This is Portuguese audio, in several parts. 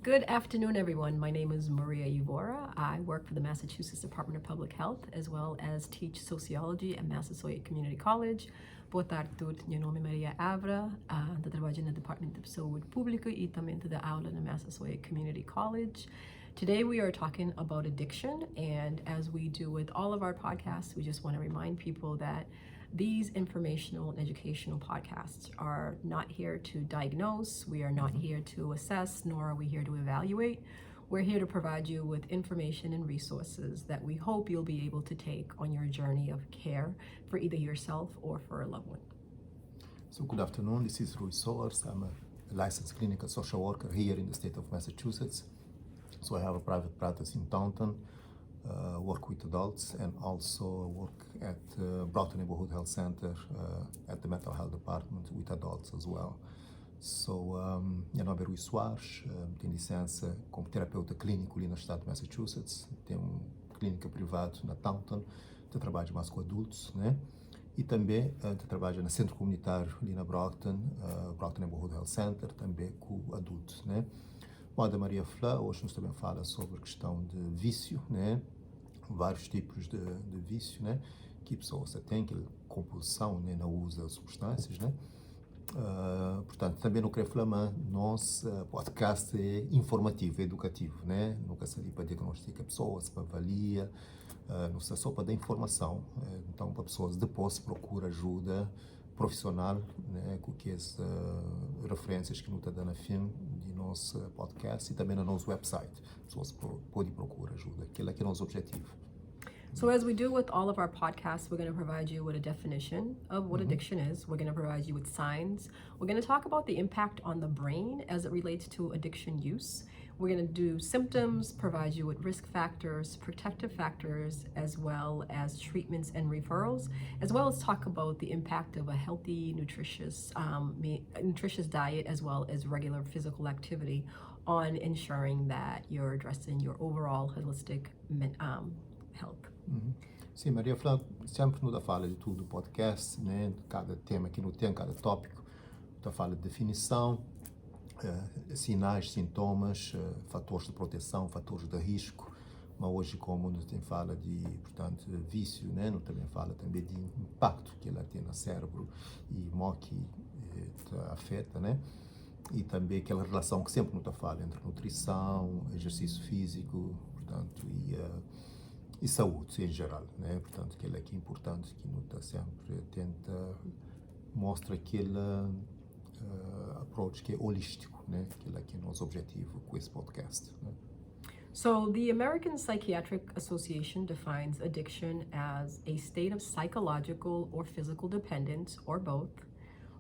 Good afternoon, everyone. My name is Maria Yvora. I work for the Massachusetts Department of Public Health, as well as teach sociology at Massasoit Community College. Boa tarde a todos. Meu nome é Maria Avra. Trabalho no Departamento de Saúde Pública e também da aula na Massasoit Community College. Today we are talking about addiction, and as we do with all of our podcasts, we just want to remind people that these informational and educational podcasts are not here to diagnose, we are not here to assess, nor are we here to evaluate. We're here to provide you with information and resources that we hope you'll be able to take on your journey of care for either yourself or for a loved one. So good afternoon, this is Rui Soers. I'm a licensed clinical social worker here in the state of Massachusetts. So I have a private practice in Taunton, work with adults, and also work at Broughton Neighborhood Health Center at the mental health department with adults as well. So, meu nome é Rui Soares, tenho licença como terapeuta clínico ali no estado de Massachusetts, tenho clínica privada na Taunton, eu trabalho mais com adultos, né? E também trabalho no centro comunitário ali na Broughton Neighborhood Health Center, também com adultos, né? Bom, da Maria Flá, hoje nós também fala sobre a questão de vício, né? Vários tipos de vício, né? Que a pessoa tem, que é compulsão, né? No uso das substâncias, né? Portanto, também não quero falar, nosso podcast é informativo, é educativo, né? Nunca se ali para diagnosticar pessoas, para avaliar, não se só para dar informação. Então, para pessoas depois procura ajuda profissional, né, com que as referências que nos está dando a fim de nosso podcast e também no nosso website. Pessoas podem procurar ajuda. Aquele é nosso objetivo. So as we do with all of our podcasts, we're going to provide you with a definition of what addiction is. We're going to provide you with signs. We're going to talk about the impact on the brain as it relates to addiction use. We're going to do symptoms, provide you with risk factors, protective factors, as well as treatments and referrals, as well as talk about the impact of a healthy, nutritious diet, as well as regular physical activity on ensuring that you're addressing your overall holistic health. Sim, Maria Flá, sempre nos fala de tudo, podcast, né? Cada tema que não tem, cada tópico, nos fala de definição, sinais, sintomas, fatores de proteção, fatores de risco. Mas hoje, como nos tem fala de, portanto, vício, né? Nos também fala também de impacto que ela tem no cérebro e como que afeta, né? E também aquela relação que sempre nos fala entre nutrição, exercício físico, portanto, e saúde em geral, né? Portanto, aquilo que é importante, que não está sempre tenta mostra aquele approach que é holístico, né? Aquilo que é nosso objetivo com esse podcast, né? So the American Psychiatric Association defines addiction as a state of psychological or physical dependence, or both,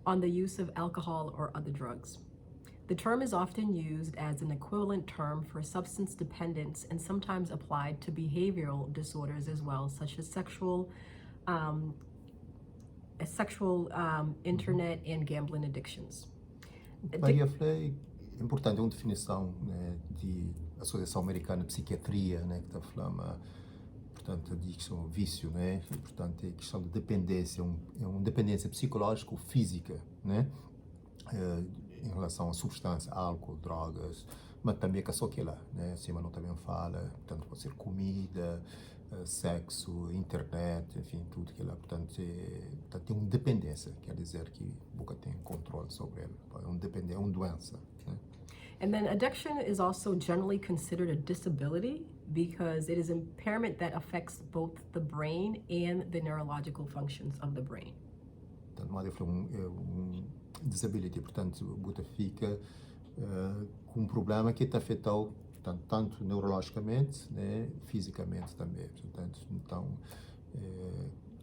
on the use of alcohol or other drugs. The term is often used as an equivalent term for substance dependence and sometimes applied to behavioral disorders as well, such as sexual, internet and gambling addictions. Maria Flá, é importante, é uma definição, né, de Associação Americana de Psiquiatria, né, que está falando, portanto, de questão de vício, né, e, portanto, é questão de dependência, é uma dependência psicológica ou física, né, em relação a substância, álcool, drogas, mas também que só que lá, né? Acima não também fala, portanto, pode ser comida, sexo, internet, enfim, tudo que lá, portanto, tem uma dependência, quer dizer que nunca tem controle sobre ela, é uma doença, né? And then addiction is also generally considered a disability because it is impairment that affects both the brain and the neurological functions of the brain. Portanto, disability, portanto, buta fica com um problema que está afetado tanto neurologicamente, né, fisicamente também. Portanto, então,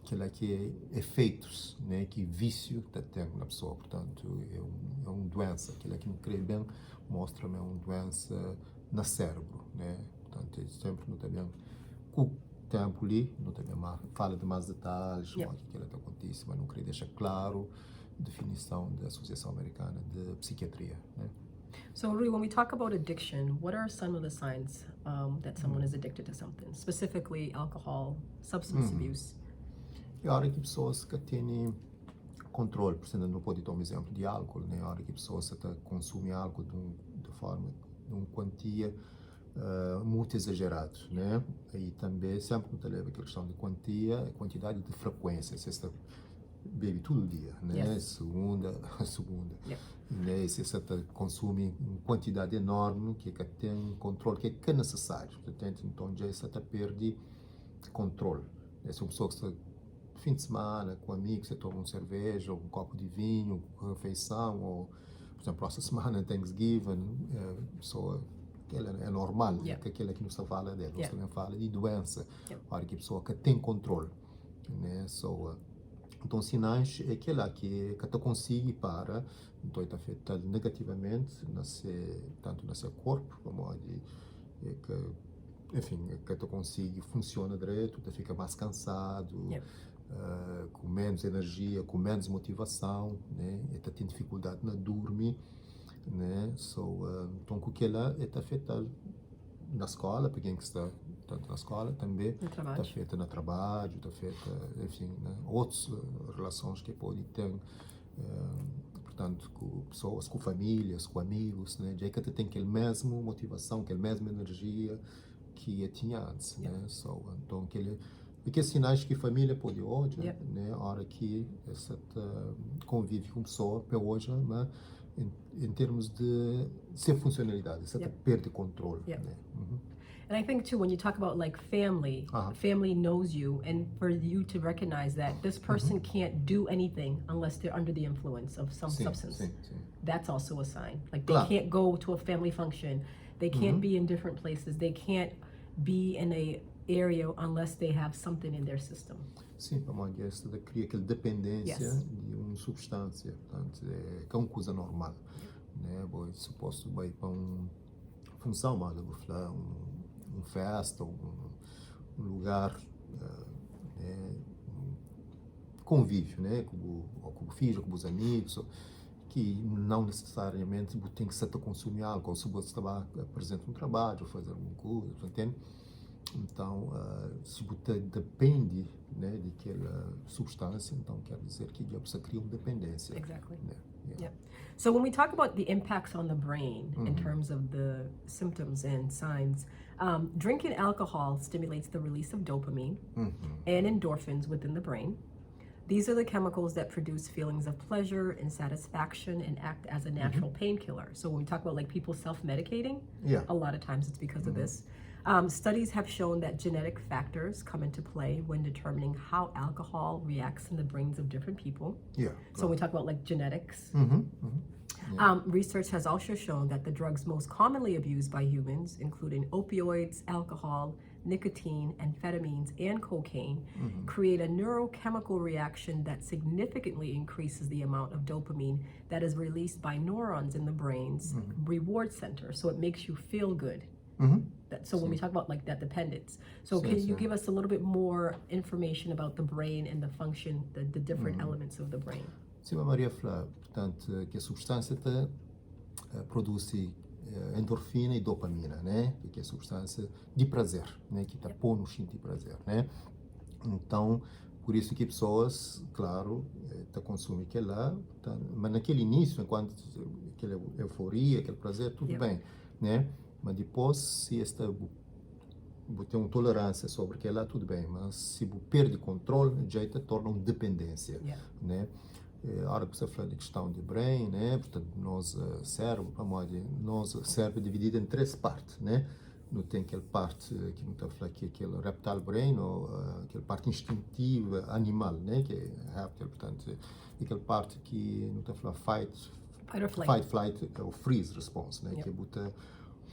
aquilo que é efeitos, né, que vício está tendo na pessoa, portanto, é uma doença, aquilo que não creio bem, mostra uma doença no cérebro, né, portanto, sempre não também com o tempo ali, não também fala de mais detalhes, o que ela está acontecendo, mas não queria deixar claro definição da Associação Americana de Psiquiatria, né? So, Rui, when we talk about addiction, what are some of the signs that someone is addicted to something, specifically alcohol, substance abuse? E a hora que pessoas que têm controle, por exemplo, não pode tomar um exemplo de álcool, né? A hora que pessoas que consomem álcool de forma uma quantia muito exagerado, né? E também sempre não te leva a questão de quantia, quantidade de frequência, se você bebe todo dia, né? Yes. Segunda, né? E se você consome uma quantidade enorme que tem um controle que é necessário, portanto, então já você perde controle. Né? Se uma pessoa que está fim de semana com amigos, você toma uma cerveja, ou um copo de vinho, uma refeição, ou, por exemplo, essa semana Thanksgiving, pessoa é normal, que aquilo que não se fala dela, nós também fala de doença, para que a pessoa que tem controle, né? Então, sinais é aquela que te consegue para, então, está afetado negativamente, tanto no seu corpo, como enfim, que te consegue funciona direito, te fica mais cansado, com menos energia, com menos motivação, né? E te tem dificuldade na dormir, né? Então, com aquela é afetado na escola, para quem que está tanto na escola também, está afeta no trabalho, está afeta, enfim, né? Outras relações que podem ter, portanto, com pessoas, com famílias, com amigos, né? Já que tem aquela mesma motivação, aquela mesma energia que tinha antes, né? Então, aqueles sinais que a família pode hoje, né? A hora que essa convive com pessoa, para hoje, né? Em termos de ser funcionalidade, você perde controle, né? And I think too, when you talk about like family, family knows you, and for you to recognize that this person can't do anything unless they're under the influence of some substance. That's also a sign. Like they can't go to a family function, they can't be in different places, they can't be in a area unless they have something in their system. Sim, para uma questão de criar aquela dependência de uma substância, portanto, é uma coisa normal, né? Bom, suposto vai para uma função, mas eu vou falar festa, um lugar, convívio, né? Com o filho, com os amigos, que não necessariamente tem que ser a consumir álcool, se você estava presente no trabalho, fazer alguma coisa, entende? Então, se você depende, né, daquela substância, então quer dizer que já você cria uma dependência. Exactly. Yeah. So when we talk about the impacts on the brain in terms of the symptoms and signs, drinking alcohol stimulates the release of dopamine and endorphins within the brain. These are the chemicals that produce feelings of pleasure and satisfaction and act as a natural painkiller. So when we talk about like people self-medicating, a lot of times it's because of this. Studies have shown that genetic factors come into play when determining how alcohol reacts in the brains of different people. So when we talk about like genetics, research has also shown that the drugs most commonly abused by humans, including opioids, alcohol, nicotine, amphetamines, and cocaine, create a neurochemical reaction that significantly increases the amount of dopamine that is released by neurons in the brain's reward center. So it makes you feel good. So when we talk about like that dependence, so can you give us a little bit more information about the brain and the function, the different elements of the brain? Sim, a Maria fala, portanto, que a substância produz endorfina e dopamina, né? Que é a substância de prazer, né? Que põe no sentir prazer, né? Então, por isso que pessoas, claro, consumem aquilo lá, mas naquele início, enquanto aquela euforia, aquele prazer, tudo bem, né? Mas depois, se tem uma tolerância sobre aquilo lá, tudo bem. Mas se perde controle, já torna uma dependência, né? A hora que você fala de questão de brain, né? Portanto, nosso cérebro é dividido em 3 partes, né? Não tem aquela parte que não está falando aqui, aquele reptile brain, ou aquela parte instintiva animal, né? Que é reptile, portanto, aquela parte que não está falando fight, flight, ou freeze response, né? Que é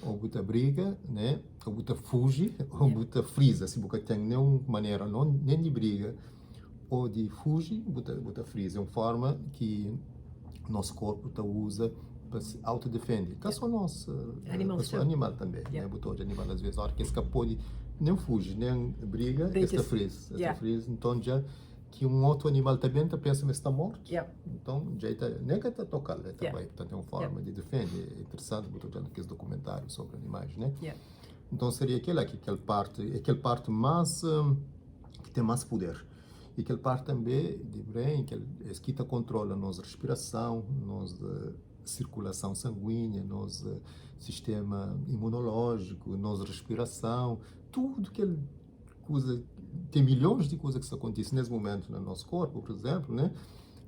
ou buta briga, né? Ou buta fuge, ou buta freeze. Se você tem nenhuma maneira nem de briga ou de fugir, buta freeze. É uma forma que nosso corpo usa para se autodefender. Que é só nosso animal também, né? Botou de animal às vezes, a hora que escapou de nem fuge, nem briga, esta freeze. Então já que um outro animal também pensa que está morto, então já nem que está tocando, portanto é uma forma de defender. É interessante, botou já naqueles documentários sobre animais, né? Então seria aquela parte mais que tem mais poder. E aquela parte também de brain, que controla a nossa respiração, nossa circulação sanguínea, nosso sistema imunológico, nossa respiração, tudo que coisa, tem milhões de coisas que acontecem nesse momento no nosso corpo, por exemplo, né?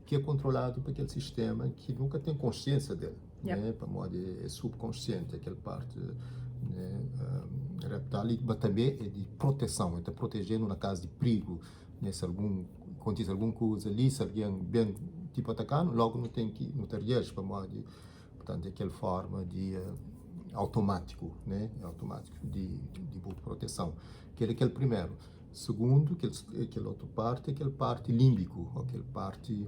Que é controlado por aquele sistema que nunca tem consciência dele, né? Para modo é subconsciente, aquela parte, né? Reptal, mas também é de proteção, está protegendo na caso de perigo, né? Se acontece alguma coisa ali, se alguém bem tipo atacando, logo não tem reagir para modo, portanto, é aquela forma de automático, né? Automático de proteção. Que é aquele primeiro. Segundo, aquela outra parte, é aquela parte límbico, aquela parte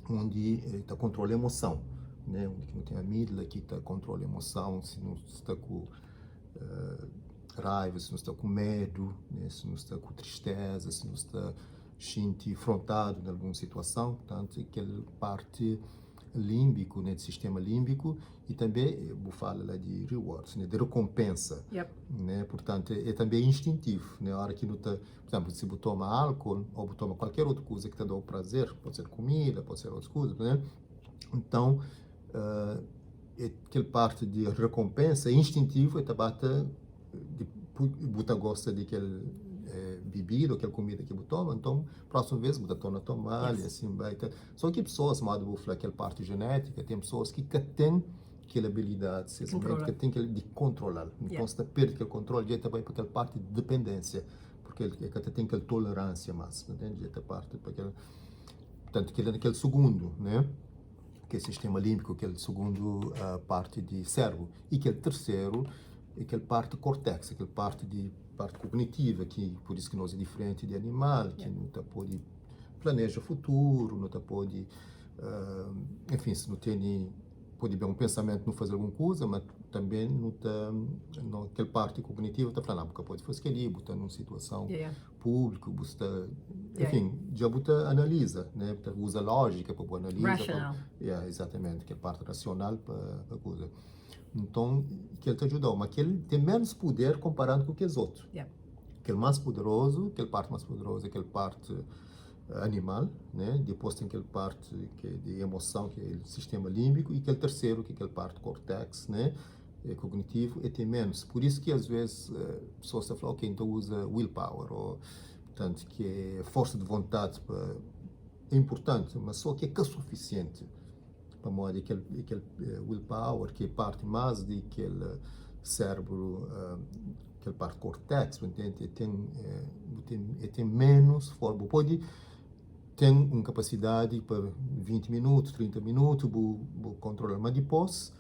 onde está controla a emoção, né? Onde não tem a amígdala, que está controla a emoção, se não está com raiva, se não está com medo, né? Se não está com tristeza, se não está sentindo afrontado em alguma situação, portanto, aquela parte límbico, né, do sistema límbico, e também, eu falo lá de rewards, né, de recompensa, né, portanto, é também instintivo, né, a hora que não está, por exemplo, se você toma álcool, ou toma qualquer outra coisa que te dá o prazer, pode ser comida, pode ser outras coisas, né, então, aquela parte de recompensa é instintivo, e tabata, você gosta de aquele bebida ou aquela comida que você toma, então, próxima vez, você torna a tomar, e assim vai. Só que pessoas, modo vou falar aquela parte genética, tem pessoas que têm aquela habilidade, que têm de controlar. Então, se você perde aquele controle, já também para aquela parte de dependência, porque ele tem aquela tolerância mais, entende? Já parte para aquela, portanto, aquele segundo, né? Que é o sistema límbico, aquele segundo parte de cérebro, e aquele terceiro, aquela parte cortex, aquela parte cognitiva, que por isso que nós é diferente de animal, que não está pode planeja o futuro, não está pode, enfim, se não tem pode ver um pensamento, não fazer alguma coisa, mas também não está, aquela parte cognitiva está falando, porque pode fazer aquilo, está numa situação pública, está, enfim, já você analisa, né, usa lógica para analisar, racional, exatamente, que é a parte racional para coisa. Então, que ele te ajudou, mas que ele tem menos poder comparado com os outros. Aquele mais poderoso, aquela parte mais poderosa, aquela parte animal, né? Depois tem aquela parte que é de emoção, que é o sistema límbico, e aquele terceiro, que é aquela parte cortex, né? É cognitivo, e tem menos. Por isso que às vezes pessoas falam, ok, então usa willpower, ou, portanto, que é força de vontade, é importante, mas só que é suficiente. Para modo aquele willpower, que é parte mais daquele cérebro, aquela parte cortex, entende? Tem menos forma. Pode ter uma capacidade para 20 minutos, 30 minutos, vou controlar, mas depois,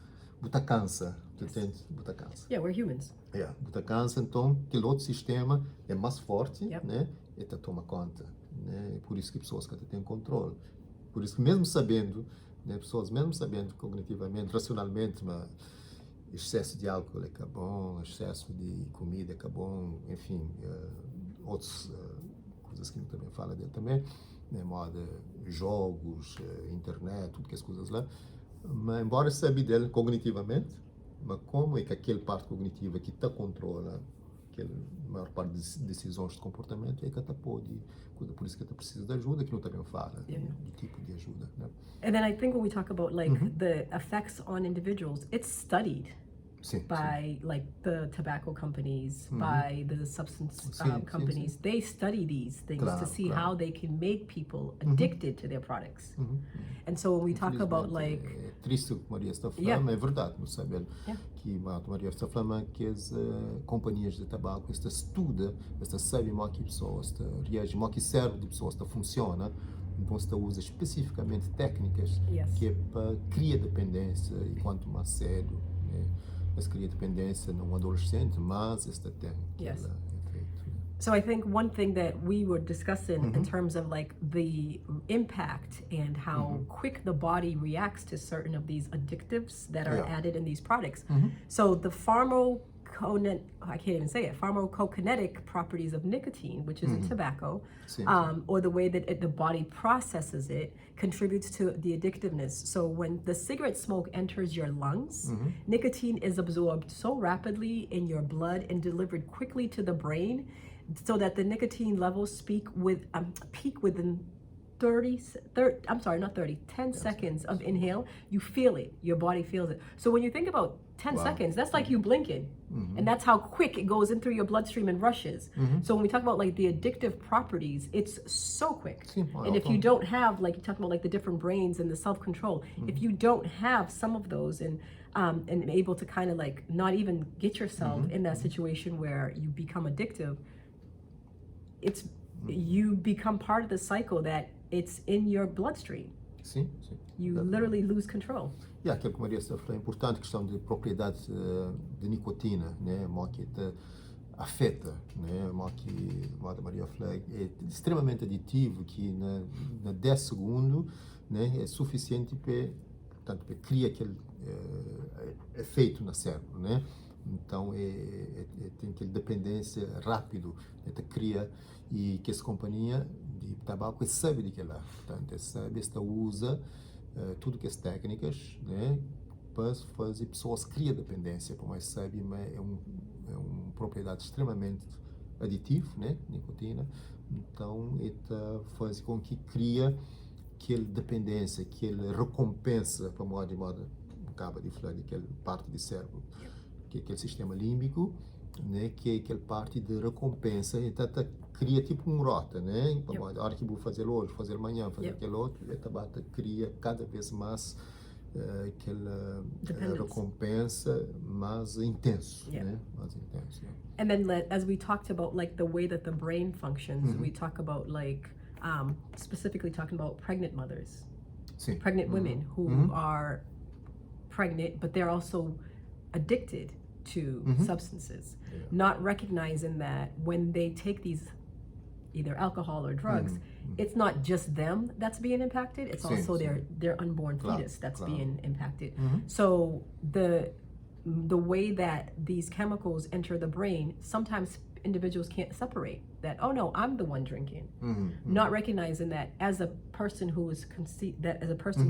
você cansa, entende? Você cansa. We're humans. Você cansa, então, aquele outro sistema é mais forte, né? E te toma conta, né? Por isso que pessoas que têm controle. Por isso que mesmo sabendo, né, pessoas mesmo sabendo cognitivamente, racionalmente, mas excesso de álcool é bom, excesso de comida é bom, enfim, outras coisas que eu também falo dele também, né, moda, jogos, internet, tudo que as coisas lá, mas embora sabe dele cognitivamente, mas como é que aquela parte cognitiva que te controla aquela maior parte das decisões de comportamento é que até pode, por isso que até precisa de ajuda, que não também fala de tipo de ajuda, né? And then I think when we talk about like the effects on individuals, it's studied by like the tobacco companies, by the substance companies. They study these things to see how they can make people addicted to their products. And so when we talk about like... É triste o que Maria está falando, é verdade, não sabe? Que Maria está falando que as companhias de tabaco, esta estuda, esta sabe como que pessoas reagem, como que o cérebro de pessoas funciona, então se usa especificamente técnicas que é para criar dependência, e quanto mais cedo, né? Mas cria dependência num adolescente, mas esta tem efeito. So I think one thing that we were discussing in terms of like the impact and how quick the body reacts to certain of these addictives that are added in these products. So the pharmacokinetic properties of nicotine, which is in tobacco, or the way that the body processes it, contributes to the addictiveness. So when the cigarette smoke enters your lungs, nicotine is absorbed so rapidly in your blood and delivered quickly to the brain, so that the nicotine levels peak within 10 seconds of inhale, you feel it. Your body feels it. So when you think about 10 seconds, that's like you blinking. And that's how quick it goes in through your bloodstream and rushes. So when we talk about like the addictive properties, it's so quick. And if you don't have, like you talk about like the different brains and the self-control, if you don't have some of those and able to kind of like not even get yourself in that situation where you become addictive, you become part of the cycle that it's in your bloodstream. Sim. You literally lose control. Aquilo que a Maria está a falar é importante, questão de propriedades de nicotina, né, que afeta, né, que a Maria falou, é extremamente aditivo, que na 10 segundos, né, é suficiente para criar aquele efeito no cérebro, né? Então tem aquela dependência rápido, cria, e que essa companhia de tabaco sabe de que lá, portanto sabe, usa tudo que as técnicas, né, para fazer pessoas criar dependência, por mais sabe, mas é uma propriedade extremamente aditiva, né, nicotina. Então faz com que cria aquela dependência, aquela recompensa, para modo acaba de falar daquela parte do cérebro, que é aquele sistema límbico, né, que é aquela parte de recompensa. Então cria tipo rota, né? A hora que vou fazer hoje, fazer amanhã, fazer aquele outro, cria cada vez mais aquela recompensa mais intenso, né? Mais intenso. And then as we talked about like the way that the brain functions, we talk about like specifically talking about pregnant mothers, pregnant women who are pregnant, but they're also addicted to substances, not recognizing that when they take these either alcohol or drugs, it's not just them that's being impacted, it's also their unborn fetus that's being impacted. So the way that these chemicals enter the brain, sometimes individuals can't separate that, oh no, I'm the one drinking. Not recognizing that as a person who is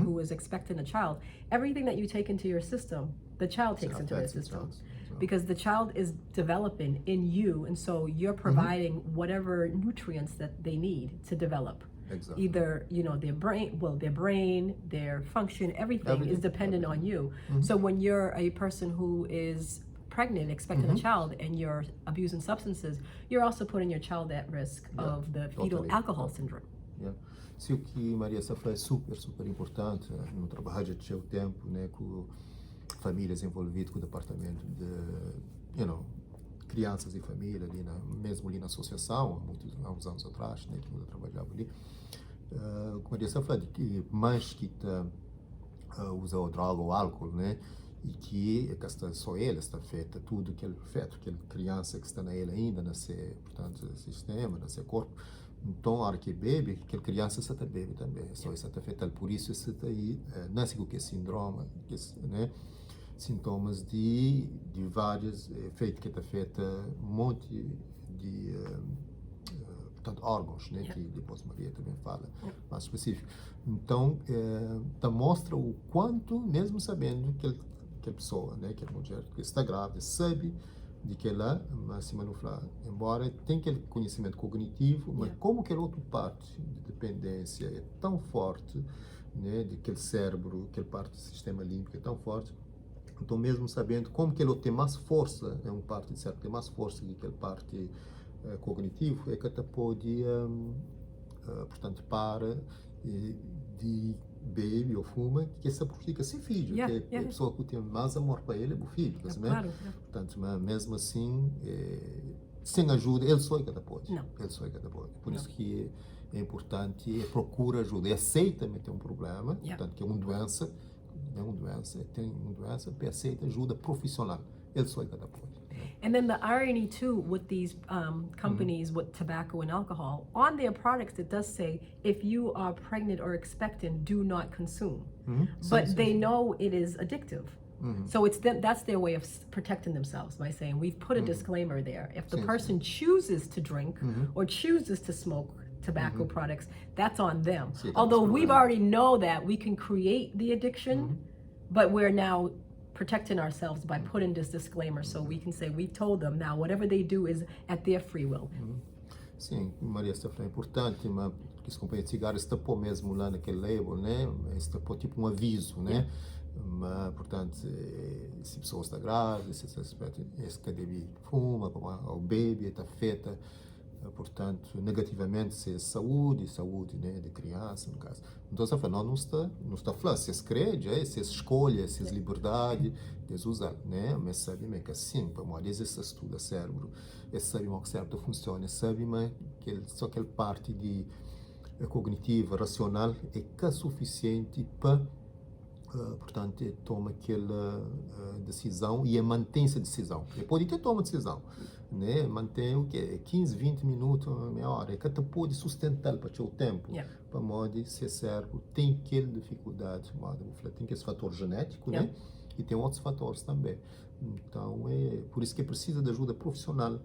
who is expecting a child, everything that you take into your system, the child takes into their system. Because the child is developing in you, and so you're providing whatever nutrients that they need to develop. Exactly. Either their brain, their function, everything is dependent on you. So when you're a person who is pregnant, expecting a child, and you're abusing substances, you're also putting your child at risk of the fetal alcohol syndrome. Se o que Maria está falando é super importante, no trabalho de seu tempo, né, com famílias envolvidas com o departamento de, crianças e família, ali mesmo ali na associação, há uns anos atrás, né, que eu trabalhava ali, como Maria está falando, que mais que usa droga ou álcool, né, e que só ele está feita, tudo que ele feito, aquela criança que está nele ainda, nesse, portanto, sistema, nesse corpo. Então, a hora que bebe, aquela criança está bebe também, só está feita, por isso está aí, nasce com que síndrome, né, sintomas de vários efeitos que está feita, um monte de portanto, órgãos, né, que depois Maria também fala, mais específico. Então, mostra o quanto, mesmo sabendo que a pessoa, né, que a mulher que está grávida, sabe de que ela, mas se manuflar, embora tenha aquele conhecimento cognitivo, mas como aquela outra parte de dependência é tão forte, né, de aquele cérebro, aquela parte do sistema límbico é tão forte, então mesmo sabendo como que ele tem mais força, é uma parte de cérebro tem mais força que aquela parte cognitivo, é que até pode, portanto, para de bebe ou fuma, que essa fica sem filho, que a pessoa que tem mais amor para ele é o filho, Claro. Portanto, mas mesmo assim, sem ajuda, ele só é que pode. Ele só é que pode. Por isso que é importante, procura ajuda, e aceita ter um problema, portanto, que é uma doença, tem uma doença, aceita ajuda profissional, ele só é que pode. And then the irony too with these companies with tobacco and alcohol, on their products it does say, if you are pregnant or expectant, do not consume. But they know it is addictive. So it's that's their way of protecting themselves by saying, we've put a disclaimer there. If the person chooses to drink or chooses to smoke tobacco products, that's on them. Although we've already know that we can create the addiction, but we're now protecting ourselves by putting this disclaimer, so we can say we told them. Now whatever they do is at their free will. Sim, Maria está falando, é importante, mas esse companheiro de cigarro está pôr mesmo lá naquele label, né? Está pôr tipo um aviso, né? Mas, portanto, se a pessoa está grávida, se esse aspecto, esse que deve fuma, ou bebe, está feita, portanto, negativamente, se é saúde, né, de criança, no caso. Então, está falando, não está falando, se é crede, se é escolha, se é liberdade, de usar, né? Mas sabe, que assim, para uma vez, esse estuda cérebro, esse sabe como o cérebro funciona, sabe, mas só aquela parte de cognitiva, racional, é que é suficiente para portanto, toma aquela decisão e mantém essa decisão. E pode ter toma decisão, né? Mantém o quê? 15, 20 minutos, meia hora. É que tu pode sustentar para o teu tempo, para modo ser cérebro tem aquela dificuldade, tem esse fator genético, né? E tem outros fatores também. Então, é por isso que precisa de ajuda profissional.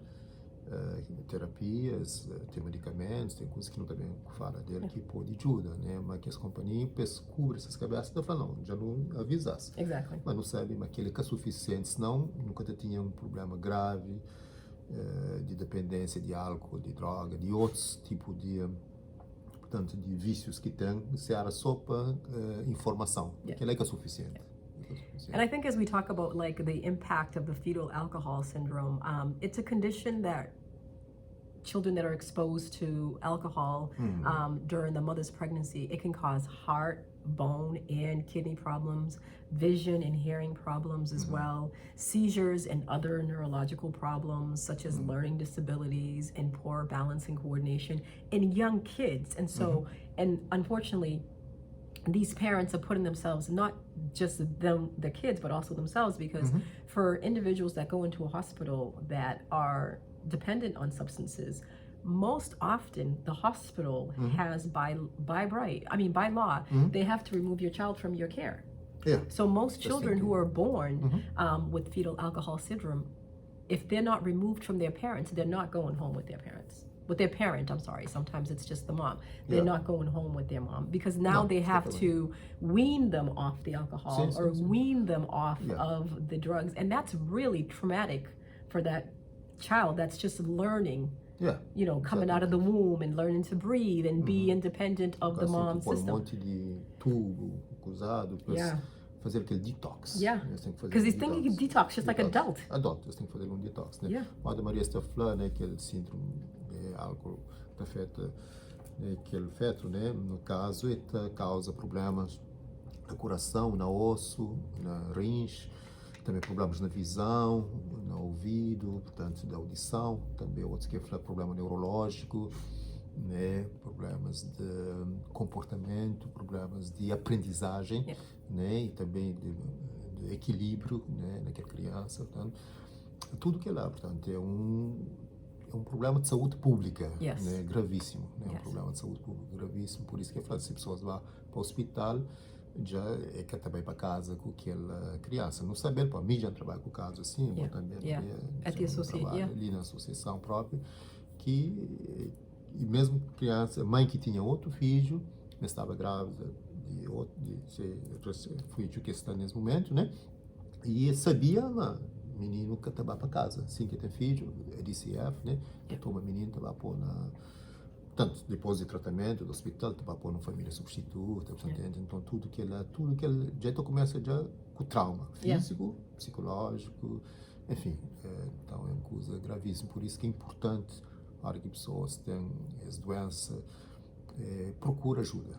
Terapias, tem medicamentos, tem coisas que não também fala dele que pode ajudar, né? Mas que as companhias cobrem essas cabeças e falam, não, já não avisasse. Exactly. Mas não sabe, mas aquele que é suficiente, senão nunca tinha um problema grave de dependência de álcool, de droga, de outros tipos de, portanto, de vícios que tem, se era só para informação. Aquele que é suficiente. And I think as we talk about like the impact of the fetal alcohol syndrome, it's a condition that children that are exposed to alcohol during the mother's pregnancy, it can cause heart, bone, and kidney problems, vision and hearing problems as well, seizures and other neurological problems such as learning disabilities and poor balance and coordination in young kids. And so, and unfortunately, these parents are putting themselves, not just them, the kids, but also themselves, because for individuals that go into a hospital that are dependent on substances, most often the hospital has by law, they have to remove your child from your care. So most children who are born with fetal alcohol syndrome, if they're not removed from their parents, they're not going home with their parents. With their parent, I'm sorry. Sometimes it's just the mom. They're not going home with their mom because now they have to wean them off the alcohol or wean them off of the drugs. And that's really traumatic for that child that's just learning, you know, coming out of the womb and learning to breathe and be independent of the mom's system. Monte de tubo, usado, fazer aquele detox. Because he's thinking he detox just like adult. Adulto, eles têm que fazer detox, né? A Maria está falando, né, aquele síndrome de álcool que afeta aquele feto, né? No caso, causa problemas no coração, no osso, na rins, também problemas na visão, no ouvido, portanto, da audição, também outros que falam problema neurológico, né? Problemas de comportamento, problemas de aprendizagem, né? E também de equilíbrio, né? Naquela criança, portanto, tudo que é lá, portanto, é um problema de saúde pública, né? Gravíssimo, né? Um problema de saúde pública gravíssimo, por isso que eu falo, se pessoas vão para o hospital, já é que também para casa com aquela criança. Não saber, para mim já trabalho com o caso assim, também trabalho ali na associação própria, que e mesmo criança, mãe que tinha outro filho, estava grávida de outro filho que está nesse momento, né? E sabia, menino que estava para casa, assim que tem filho, é DCF, né? Que toma menino, estava pôr tanto depois de tratamento do hospital, estava pôr numa família substituta, então tudo que ele já começa já com trauma físico, psicológico, enfim, então é uma coisa gravíssima, por isso que é importante para que pessoas têm essa doença, procura ajuda.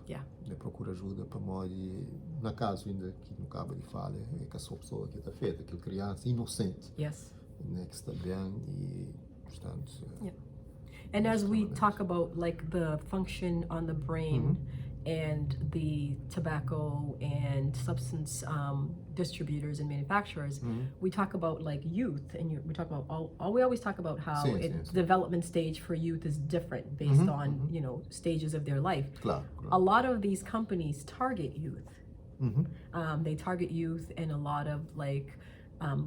Procura ajuda para modo, na caso ainda que não acaba de falar, é que a sua pessoa que está feita, aquela criança inocente, né, que está bem e, portanto... And as we talk about like the function on the brain and the tobacco and substance distributors and manufacturers, we talk about like youth, and we talk about we always talk about how development stage for youth is different based on, you know, stages of their life. A lot of these companies target youth. They target youth in a lot of like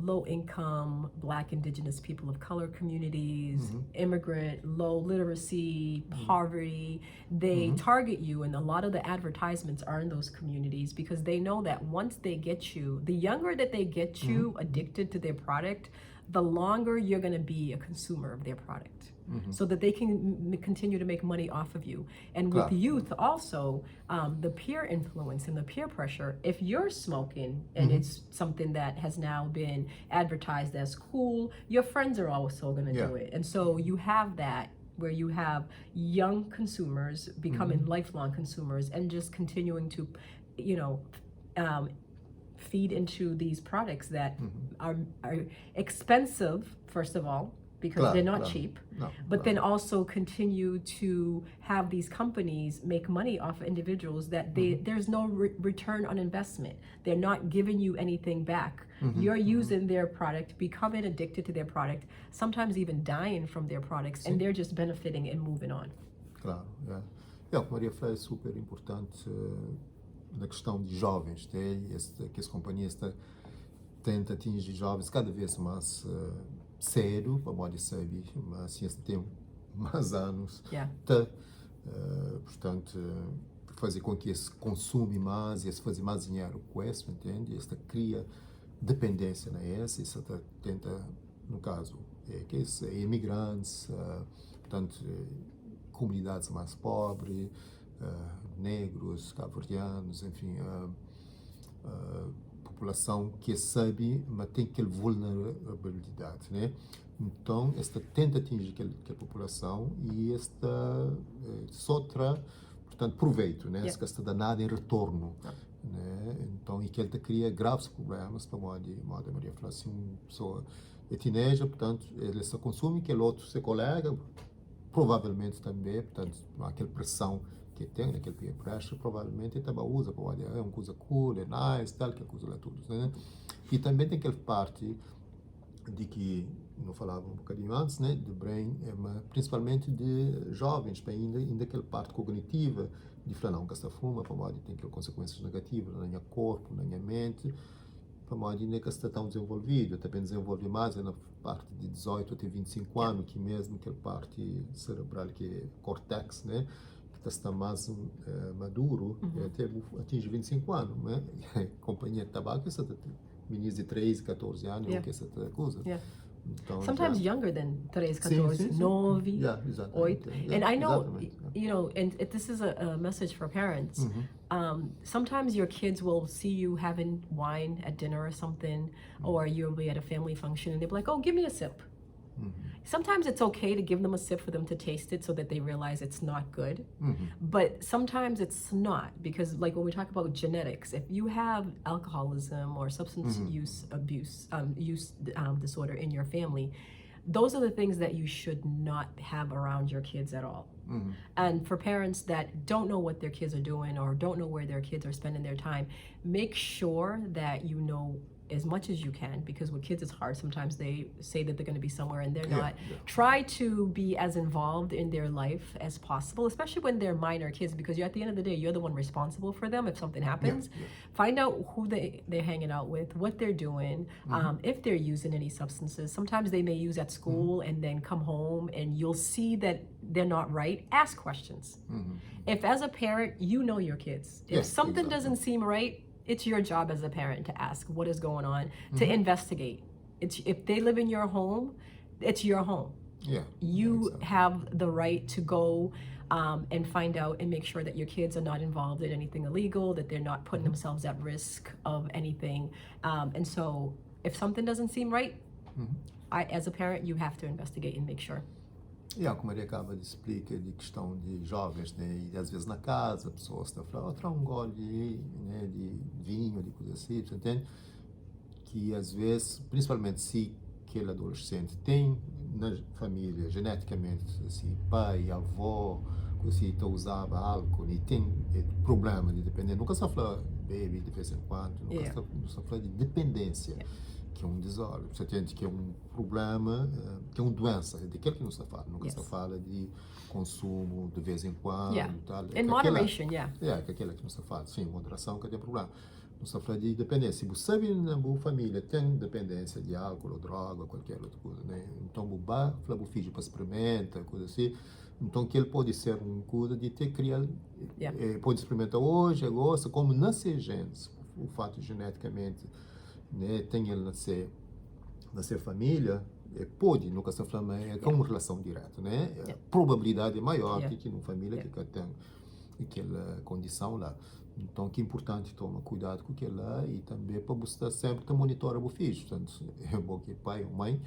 low income, Black, Indigenous, people of color communities, immigrant, low literacy, poverty. They target you, and a lot of the advertisements are in those communities because they know that once they get you, the younger that they get you addicted to their product, the longer you're going to be a consumer of their product. so that they can continue to make money off of you. And with Claro. youth also, the peer influence and the peer pressure, if you're smoking and it's something that has now been advertised as cool, your friends are also going to do it. And so you have that where you have young consumers becoming lifelong consumers and just continuing to, feed into these products that are expensive, first of all, because they're not cheap, but then also continue to have these companies make money off of individuals that there's no return on investment. They're not giving you anything back. You're using their product, becoming addicted to their product, sometimes even dying from their products, and they're just benefiting and moving on. Claro, o que Maria falou é super importante na questão de jovens, que as companhias tentam atingir jovens cada vez mais cedo, para modo saber, mas a ciência tem mais anos, portanto, fazer com que se consome mais e se fazer mais dinheiro com isso, entende? Esta cria dependência na essa, isso tenta, no caso, que é imigrantes, portanto, comunidades mais pobres, negros, cabo-verdianos, enfim, população que sabe, mas tem aquela vulnerabilidade, né? Então, esta tenta atingir aquela população e esta só portanto, proveito, né? Esta dá nada em retorno, né? Então, e que ele cria graves problemas, para modo a Maria falar assim, uma pessoa é teenager, portanto, ele só consome, aquele outro seu colega, provavelmente também, portanto, aquela pressão que tem naquele peer pressure, provavelmente ele também usa, é uma coisa cool, é nice, tal, que coisa lá tudo, né? E também tem aquela parte de que, não falava um bocadinho antes, né, do brain, mas principalmente de jovens, ainda aquela parte cognitiva, de falar, não, que esta fuma, para modo tem aquelas consequências negativas no meu corpo, na minha mente, para modo ainda que está tão desenvolvido, também desenvolve mais na parte de 18 até 25 anos, que mesmo aquela parte cerebral, que é cortex, né, que está mais maduro, até atinge 25 anos, né? A companhia de tabaco, essa meninos de 13, 14 anos, que essa coisa. Então, sometimes younger than 13, 14, 9, 8. And I know, and this is a message for parents. Sometimes your kids will see you having wine at dinner or something, or you'll be at a family function and they'll be like, oh, give me a sip. Sometimes it's okay to give them a sip for them to taste it so that they realize it's not good. But sometimes it's not, because like when we talk about genetics, if you have alcoholism or substance use disorder in your family, those are the things that you should not have around your kids at all. And for parents that don't know what their kids are doing or don't know where their kids are spending their time, make sure that you know as much as you can, because with kids it's hard. Sometimes they say that they're going to be somewhere and they're not. Try to be as involved in their life as possible, especially when they're minor kids, because at the end of the day, you're the one responsible for them if something happens. Find out who they're hanging out with, what they're doing, if they're using any substances. Sometimes they may use at school and then come home and you'll see that they're not right. Ask questions. If as a parent, you know your kids. If something doesn't seem right, it's your job as a parent to ask what is going on, to investigate. If they live in your home, it's your home. You have the right to go and find out and make sure that your kids are not involved in anything illegal, that they're not putting themselves at risk of anything. And so if something doesn't seem right, as a parent, you have to investigate and make sure. Como Maria acaba de explicar, de questão de jovens, né, e às vezes na casa, a pessoa está falando, traz um gole, né, de vinho, de coisa assim, você entende? Que às vezes, principalmente se aquele adolescente tem na família, geneticamente, assim, pai, avó, coisa assim, então usava álcool e tem problema de dependência, nunca se fala bebe de vez em quando, nunca se fala de dependência. Que é um desordem, você entende que é um problema, que é uma doença, é daquilo que não se fala, nunca se fala de consumo de vez em quando, tal. In moderation, que aquela que não se fala, sim, moderação que tem problema. Não se fala de dependência. Se você sabe na boa família tem dependência de álcool ou droga ou qualquer outra coisa, né? Então, o bar, fala o filho para experimentar, coisa assim. Então, que ele pode ser uma coisa de ter criado, pode experimentar hoje, gosta, como nascer genes, o fato geneticamente, né, tem ele nascer família, pode, nunca se fala, é como uma relação direta, né? A probabilidade é maior que numa família que tem aquela condição lá. Então, que é importante tomar cuidado com aquilo lá e também para você sempre monitora o filho. Portanto, é bom que pai ou mãe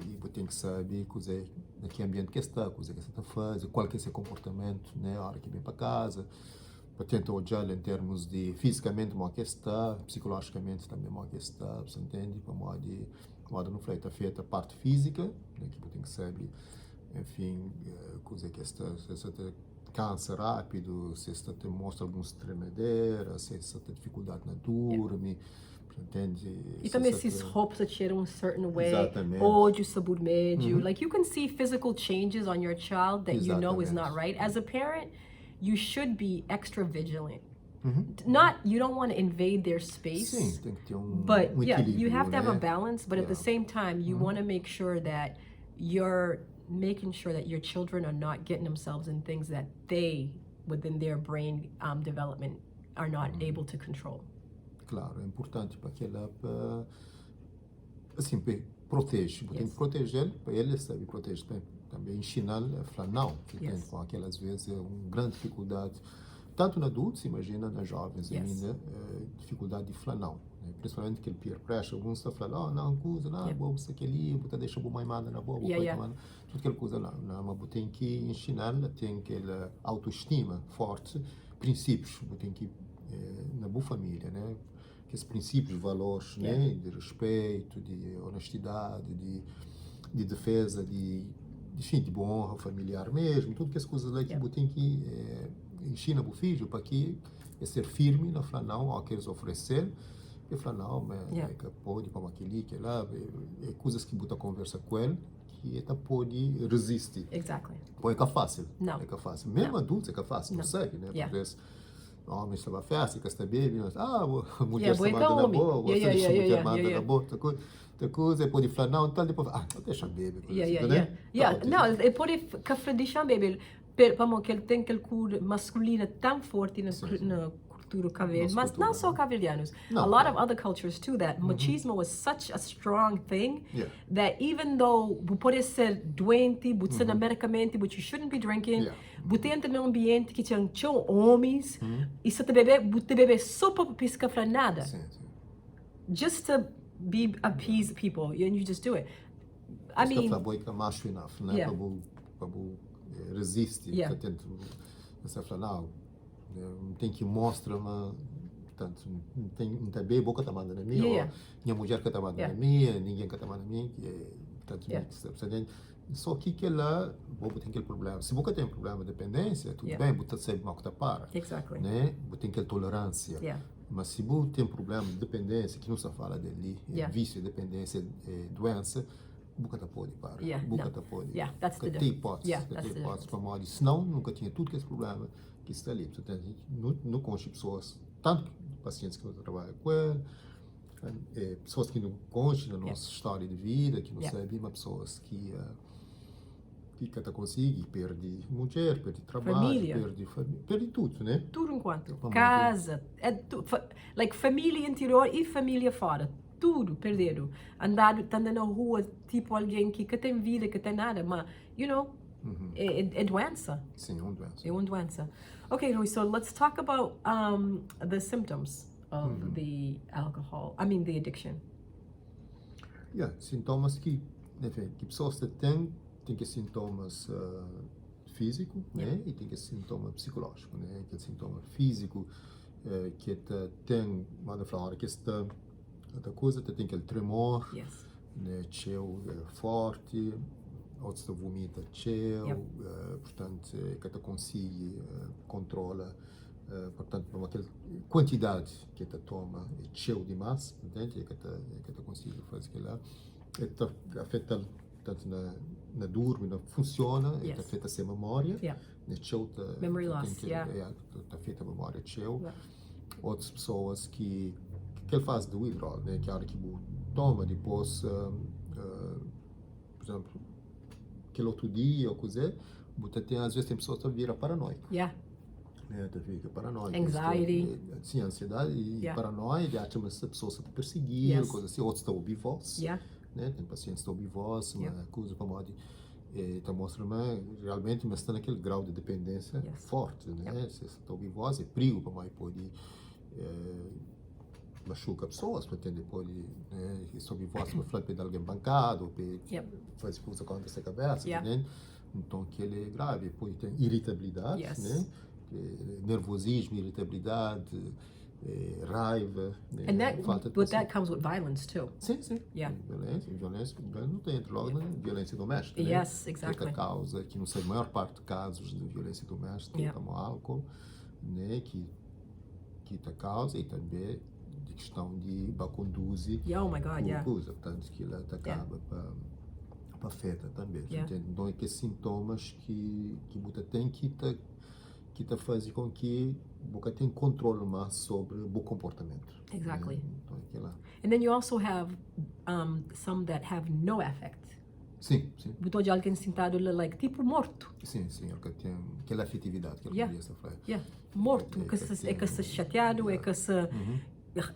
e você tem que saber em que ambiente que está, que você está fazendo, qual que é o seu comportamento, né? A hora que vem para casa. Para tentar olhar em termos de fisicamente como é que está, psicologicamente também como é que está, você entende? Para modo não foi afeta a parte física, né, que você tem que saber, enfim, coisa que está, se você cansa rápido, se você te mostra alguns tremedeiras, se você tem dificuldade na dormir, entende? E também se as roupas cheiram certain way, Exatamente. ou de sabor médio. Like you can see physical changes on your child that you know is not right. As a parent, you should be extra vigilant. Not, you don't want to invade their space. Sim, tem que ter but yeah, you have to have a né? balance, but at the same time, you want to make sure that you're making sure that your children are not getting themselves in things that they, within their brain development, are not able to control. Claro, é importante para que ela, assim, protege. Tem que proteger, para ele sabe proteger também, ensinar-lhe a falar não, que tem com aquelas vezes uma grande dificuldade, tanto na adultos, imagina, nas jovens ainda, dificuldade de falar não. Né? Principalmente aquele peer pressure, alguns estão falando, não, coisa, não, bobo, isso aqui livro, deixa a mãe manda na boba, tudo aquela coisa lá. Não, mas tem que ensinar-lhe, tem aquela autoestima forte, princípios, tem que, na boa família, né? Que esses princípios, valores, né, de respeito, de honestidade, de defesa, enfim, de boa honra familiar mesmo, tudo que as coisas lá que você tem que ensinar para o filho para que é ser firme, não falar não ao que eles oferecer, e falar não, mas que pode para aquilo que lá, é coisas que você conversa com ele que ele pode resistir. Exactly. Pô, é que é fácil. Não. É que é fácil. Mesmo adultos é que é fácil, não segue, né? Por vezes homem estava festa, que está bebendo, a mulher está mandando na boa, você deixa a mulher mandando na boa, outra coisa, pode falar, não, então depois, deixa beber. Não, e pode café deixar beber, porque ele tem aquele cor masculino tão forte na cultura cavaliana, mas não só cavalianos. A lot of other cultures too, that machismo was such a strong thing that even though pode ser doente, pode ser medicamente, but you shouldn't be drinking, você entra num ambiente que tinha homens e você bebe só para piscar para nada. Just to appease people, and you just do it. I mean, é macho enough, né? Para resistir, você fala, não, tem que mostrar, portanto, não tem bem boca tá mandando a mim, ou minha mulher que tá mandando a mim, ninguém que tá mandando a mim, portanto, só que ela, você tem aquele problema. Se você tem um problema de dependência, tudo bem, você sabe como que para. Exactly. Né? Você tem aquela tolerância. Mas se você tem um problema de dependência, que não se fala dele, vício, dependência, doença, você pode parar. Você pode. Tem hipóteses para morrer. Senão, nunca tinha tudo que esse problema que está ali. Portanto, não conhece pessoas, tanto pacientes que eu trabalho com ele, pessoas que não conhecem a nossa história de vida, que não sabem, mas pessoas que cada consegue, perde mulher, perde trabalho, família. perde tudo, né? Tudo enquanto. Casa, like família interior e família fora. Tudo perdido. Andando na rua, tipo alguém que tem vida, que tem nada, mas, you know, é doença. Sim, é uma doença. É uma doença. Okay, Rui, so let's talk about the symptoms of the the addiction. Sintomas que pessoas têm que sintomas físicos, né? E tem que sintoma psicológico, né? Que sintoma físico que tem, manda falar que esta coisa tem aquele tremor, né? Cheio forte, outros vomita cheio, portanto que consegue controla, portanto por aquela quantidade que toma cheio demais, entende? Que consegue fazer aquilo, afeta tanto na dorme, não funciona, afeta a memória, memory loss, afeta a memória outras pessoas que ele faz do withdrawal, né, que a hora que toma, depois, por exemplo, aquele outro dia ou coisa, às vezes tem pessoas que viram paranoico. Né, fica paranoico. Anxiety. Sim, ansiedade e paranoia, acha que essa pessoa está perseguindo, coisa assim, outros estão ouvir voz. né? Tem pacientes que ouvem voz, Yeah. uma coisa para modo então mostra realmente mas está naquele grau de dependência Yes. forte, né? Se está ouvir voz é perigo para mais pode machuca pessoas, para entender pode se ouvir voz para falar de alguém bancado, para fazer coisa contra essa cabeça, né? Então que ele é grave, pode ter irritabilidade, Yes. né? Nervosismo, irritabilidade, raiva, né? And that, Falta de but that paciência. comes with violence too. Sim, sim. Yeah. Violência não tem, entra logo na violência doméstica, né? Yes, exactly. Que é a causa, que não sei, a maior parte de casos de violência doméstica, como álcool, né? Que a causa e também de questão de conduzir Oh my God, yeah. coisa, portanto, que ela acaba para afeta também. Então, é que sintomas que você tem que fazer com que você tenha controle mais sobre o bom comportamento. Exactly. Né? Então, aquela... And then you also have some that have no affect. Sim, sim. Botou de alguém sentado like tipo morto. Sim, ele tem aquela afetividade que ele podia falar. Yeah, morto, que se chateado, que se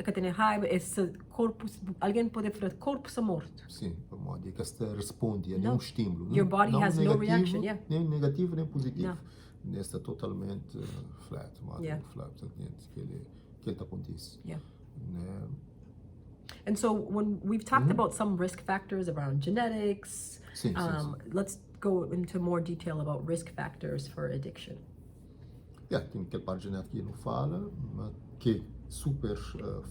que tem raiva, esse corpo, alguém pode falar corpo se morto. Sim, para modo que se responde a nenhum estímulo. Your body não has negativo, no reaction, yeah. Nem negativo, nem positivo. No. Está totalmente flat, flat, que ele está acontecendo. Yeah. Né? And so when we've talked about some risk factors around genetics, sim. Let's go into more detail about risk factors for addiction. Tem aquela parte genética que não fala, mas que é super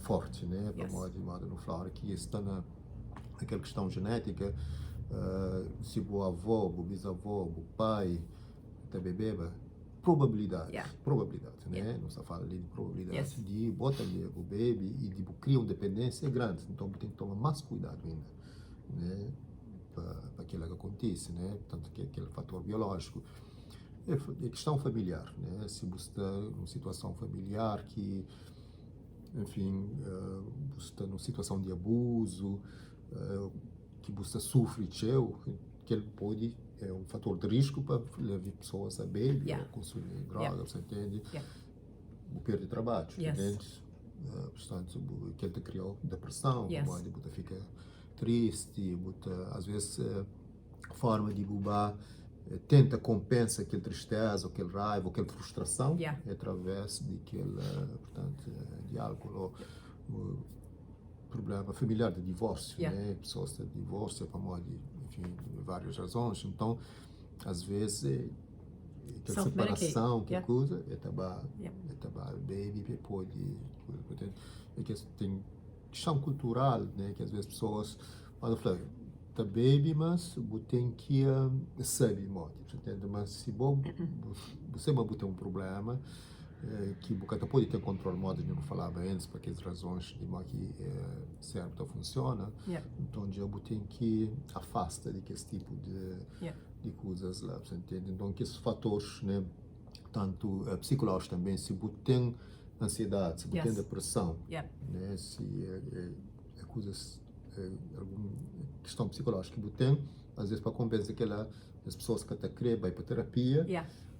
forte, né? Para modo não falar que está naquela questão genética, se o avô, o bisavô, o pai, também beba, probabilidade, né? Não se fala ali de probabilidade de botar o bebê e de criar uma dependência é grande, então tem que tomar mais cuidado ainda, né? Para aquilo que acontece, né? Tanto que aquele fator biológico é questão familiar, né? Se você está numa situação familiar que, enfim, você está numa situação de abuso, que você sofre, que ele pode é um fator de risco para levar pessoas a beber, a consumir drogas, você entende? O perda de trabalho, entende? Portanto, que ele te criou depressão, pode fica triste, às vezes a forma de bubar tenta compensar aquela tristeza, aquela raiva, aquela frustração através de portanto, de álcool ou problema familiar de divórcio, né? Pessoas de divórcio para modo, enfim, várias razões. Então, às vezes aquela separação, que coisa, é tabaco, baby, pode, é que tem questão cultural, né? Que às vezes pessoas podem falar tá baby, mas tem que saber modo, entende? Mas se você tem um problema que você pode ter controle modo de não falava antes para aquelas razões de modo que certo funciona, então já tem que afasta de que esse tipo de coisas lá, você entende? Então que esses fatores, né, tanto psicológicos também, se você tem ansiedade, se você tem depressão, né, se coisas alguma questão psicológica que você tem, às vezes para compensar as pessoas que até querem vai para terapia,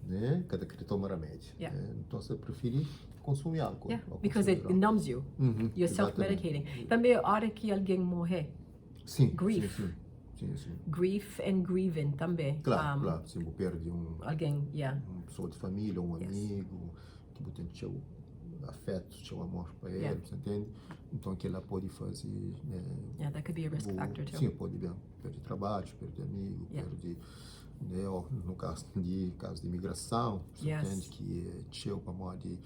né, que até querem tomar remédio, né? Então você prefere consumir álcool. Because it numbs you. You're self-medicating. Também a hora que alguém morrer. Sim. Grief. Sim. Grief and grieving também. Claro. Se você perde alguém, uma pessoa de família, um amigo, que você tem que ter afeto, ter amor para ele, você entende? Então que ela pode fazer. That could be a risk factor too. Sim, pode perder trabalho, perder amigo, perder, né, no caso de imigração, você entende que tinha para modo de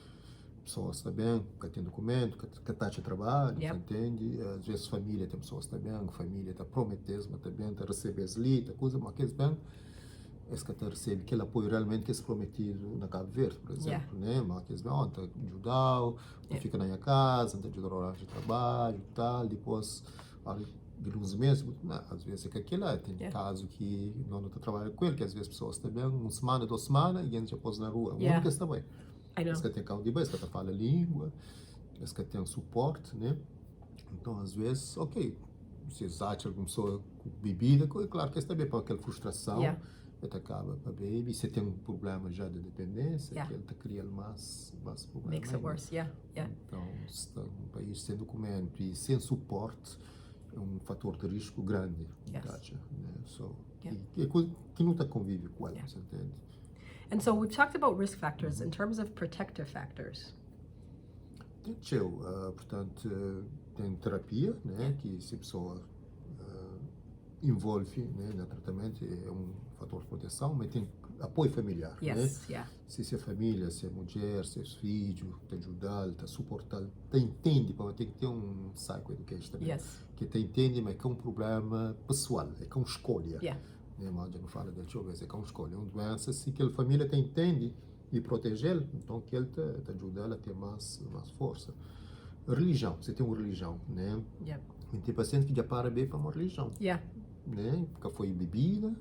pessoas também que tem documento, que está de trabalho, você entende? Às vezes família tem pessoas também, família está prometendo também, está recebendo ali, coisa, mas que bem esse que recebe aquele apoio realmente que é prometido na Cabo Verde, por exemplo, né? Mas que está ajudar, fica na minha casa, está ajudar a hora de trabalho e tal, depois de uns meses, às vezes é que aquele tem caso que não está trabalhando com ele, que às vezes pessoas também, uma semana, 2 semanas, e a gente já pôs na rua, o único que está bem. Esse que tem carro de base, esse que fala a língua, esse que tem suporte, né? Então, às vezes, ok, se exate alguma pessoa com bebida, claro que está bem para aquela frustração, ele acaba para beber, se tem um problema já de dependência, que ele está criando mais problemas. Makes it worse, Então, se está num país sem documento e sem suporte, um fator de risco grande, Yes. né? Yeah. E é coisa que nunca convive com ela, Yeah. você entende? And so we've talked about risk factors in terms of protective factors. Portanto, tem terapia, né, que se a pessoa envolve, né, no tratamento, é um fator de proteção, mas tem apoio familiar, Yes, né? yeah. Se é família, se é mulher, se é filho, te ajudar, te suportar, te entende, tem que ter um psychoeducation também, Yes. que te entende, mas que é um problema pessoal, é que é uma escolha. Yeah. Né, mas não fala de jovens, é que é uma escolha, é uma doença, se aquela família te entende e protege ele, então que ele te ajuda a ter mais força. Religião, você tem uma religião, né? Yep. E tem paciente que já para bem para uma religião, Yeah. né? Que foi bebida,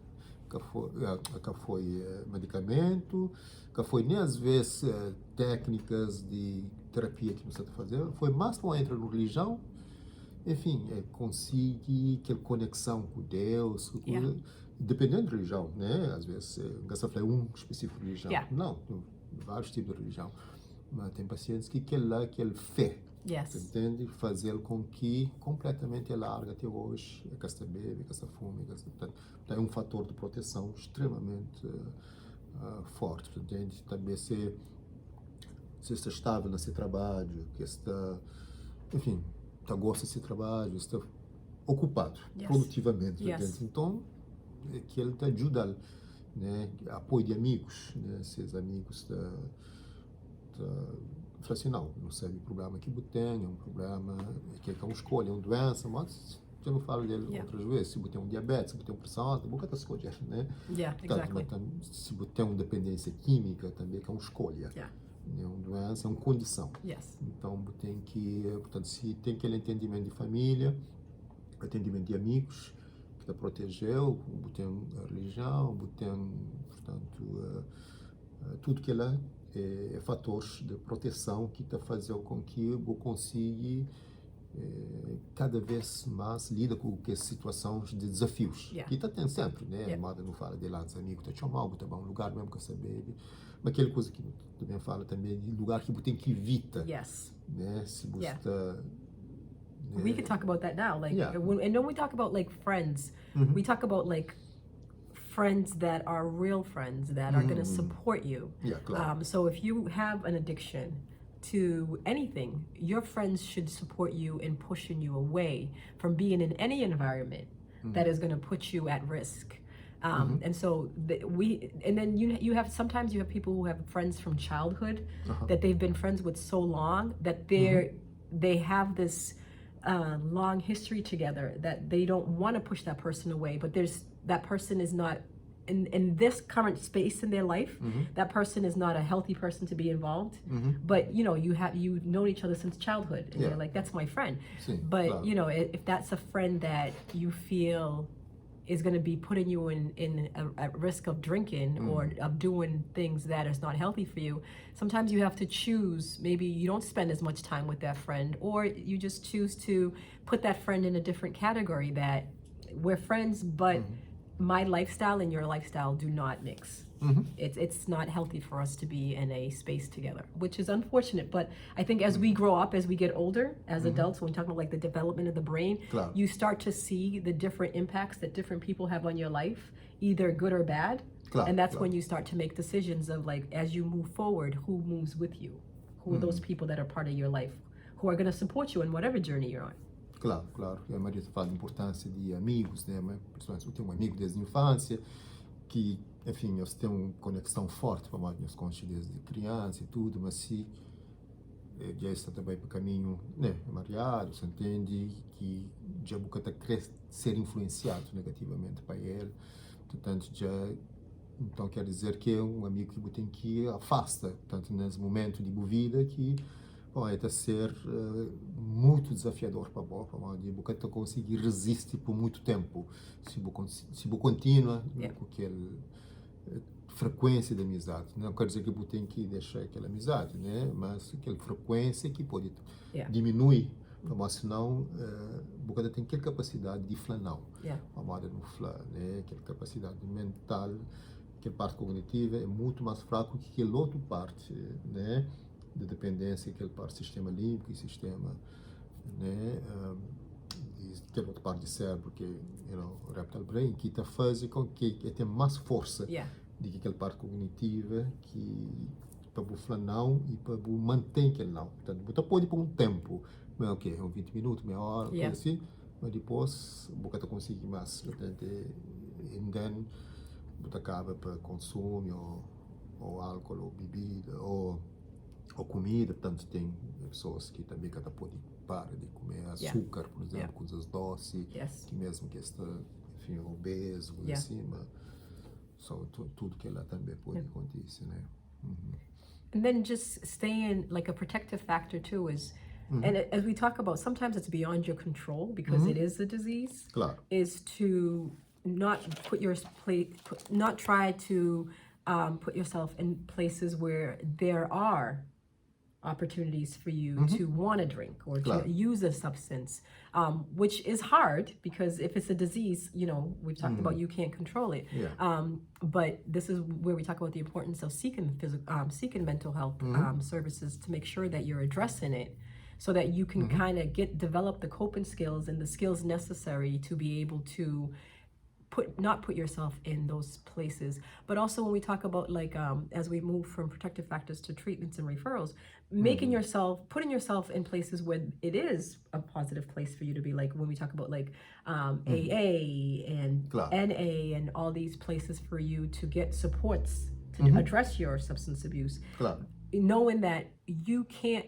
que foi medicamento, que foi nem às vezes técnicas de terapia que você está fazendo, foi mais para entrar na religião, enfim, conseguir aquela conexão com Deus, Yeah. dependendo da religião, né? Às vezes, você fala um específico de religião. Yeah. Não, tem vários tipos de religião. Mas tem pacientes que aquele fé, Yes. entende? Fazer com que completamente ele larga até hoje, que esta bebe, que esta fuma, portanto, é um fator de proteção extremamente forte, entende? Também se está estável no seu trabalho, que está, enfim, gosta do seu trabalho, está ocupado, Yes. produtivamente, Yes. entende? Então, que ele te ajuda, né? Apoio de amigos, né? Seus amigos fala assim, não sei o problema que eu tenho, é um problema que é uma escolha, é uma doença, mas eu não falo dele Yeah. outras vezes, se você tem um diabetes, se você tem uma pressão alta, você está escolhendo, né? Yeah, exactly. Se você tem uma dependência química, também que é uma escolha. Yeah. É uma doença, é uma condição. Yes. Então, tem que, portanto, se tem aquele entendimento de família, entendimento de amigos, que te protegeu, tem a religião, tem, portanto, tudo que ela é fatores de proteção que te fazer com que eu consiga cada vez mais lidar com as situações de desafios. Yeah. Que tem sempre, né? Yeah. A moda não fala de lá dos amigos, te chamar, botar um lugar mesmo que saber. Mas aquela coisa que também fala também de lugar que você tem que evitar. Yes. Né? Se você Yeah. está... We can talk about that now. Like, Yeah. when we talk about like friends, we talk about like friends that are real friends that are going to support you. Yeah, claro. So if you have an addiction to anything, your friends should support you in pushing you away from being in any environment that is going to put you at risk. And so then you have sometimes you have people who have friends from childhood that they've been friends with so long that they have this long history together that they don't want to push that person away, but that person is not in this current space in their life. That person is not a healthy person to be involved. But you've known each other since childhood, and you're like, that's my friend. Sim, But claro. if that's a friend that you feel is going to be putting you at risk of drinking or of doing things that is not healthy for you, sometimes you have to choose. Maybe you don't spend as much time with that friend, or you just choose to put that friend in a different category, that we're friends, but my lifestyle and your lifestyle do not mix. It's not healthy for us to be in a space together, which is unfortunate. But I think as we grow up, as we get older, as adults, when we talk about like the development of the brain, Claro. you start to see the different impacts that different people have on your life, either good or bad. Claro, And that's claro. when you start to make decisions of like, as you move forward, who moves with you? Who are those people that are part of your life, who are going to support you in whatever journey you're on? Claro, claro. A Maria fala da importância de amigos, né? Mas, principalmente, eu tenho um amigo desde a infância, que, enfim, eles têm uma conexão forte com as minhas conchas desde criança e tudo, mas se já está também para o caminho, né, mariado, você entende que já está ser influenciado negativamente para ele, portanto, então quer dizer que é um amigo que tem que afasta, tanto nesse momento de vida que vai ser muito desafiador para você conseguir resistir por muito tempo se você continua com aquela frequência de amizade. Não quer dizer que você tem que deixar aquela amizade, né? Mas aquela frequência que pode diminuir, mas senão você tem aquela capacidade de falar não. Não falar, né? Aquela capacidade mental, aquela parte cognitiva é muito mais fraca que aquela outra parte, né? De dependência, aquele parte sistema límbico e sistema, né, aquela outra parte do cérebro que o reptile brain, que está fazendo com que tenha mais força do que aquela parte cognitiva que para o falar não e para o manter aquele não. Portanto, você pode ir por um tempo, mas ok, 20 minutos, meia hora, coisa assim, mas depois você consegue mais. Portanto, e then você acaba para consumo ou álcool ou bebida ou comida. Portanto, tem pessoas que também podem parar de comer açúcar, por exemplo, coisas doces, que mesmo que está, enfim, obeso, assim, mas tudo que ela também pode acontecer, né? And then just staying, like a protective factor too is, and as we talk about, sometimes it's beyond your control because it is a disease, Claro. is to not not try to put yourself in places where there are opportunities for you to want to drink or to use a substance, which is hard because if it's a disease, we've talked about you can't control it. But this is where we talk about the importance of seeking mental health services to make sure that you're addressing it, so that you can kind of develop the coping skills and the skills necessary to be able to not put yourself in those places. But also when we talk about as we move from protective factors to treatments and referrals, putting yourself in places where it is a positive place for you to be, like when we talk about AA and NA and all these places for you to get supports to address your substance abuse. Knowing that you can't,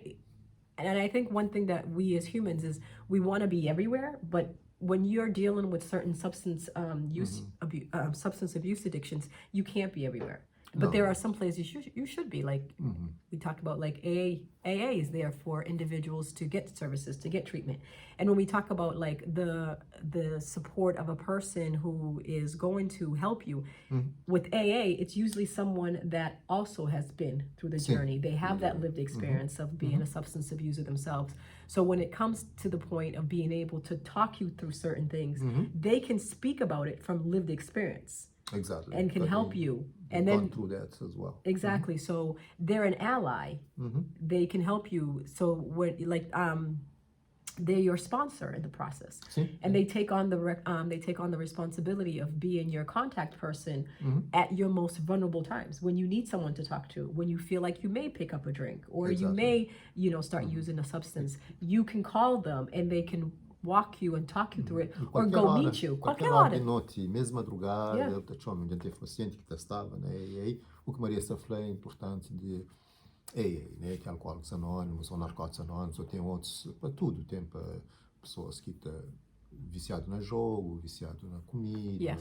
and I think one thing that we as humans is we want to be everywhere, but when you're dealing with certain substance abuse addictions, you can't be everywhere. But there are some places you should be. Like we talked about, like AA is there for individuals to get services, to get treatment. And when we talk about like the support of a person who is going to help you with AA, it's usually someone that also has been through the journey. They have that lived experience of being a substance abuser themselves. So when it comes to the point of being able to talk you through certain things, they can speak about it from lived experience. Exactly. And can help you. And then through that as well. Exactly. So they're an ally. They can help you. So when they're your sponsor in the process, and they take on the responsibility of being your contact person at your most vulnerable times, when you need someone to talk to, when you feel like you may pick up a drink or you may start using a substance. You can call them and they can walk you and talk you through it, or go meet you. Qualquer hora de noite, mesmo madrugada, tem paciente que estava, né? E aí, o que Maria está falando é importante de né? Que Alcoólicos Anônimos ou Narcóticos Anônimos, ou tem outros, para tudo. Tem para pessoas que estão viciado no jogo, viciado na comida,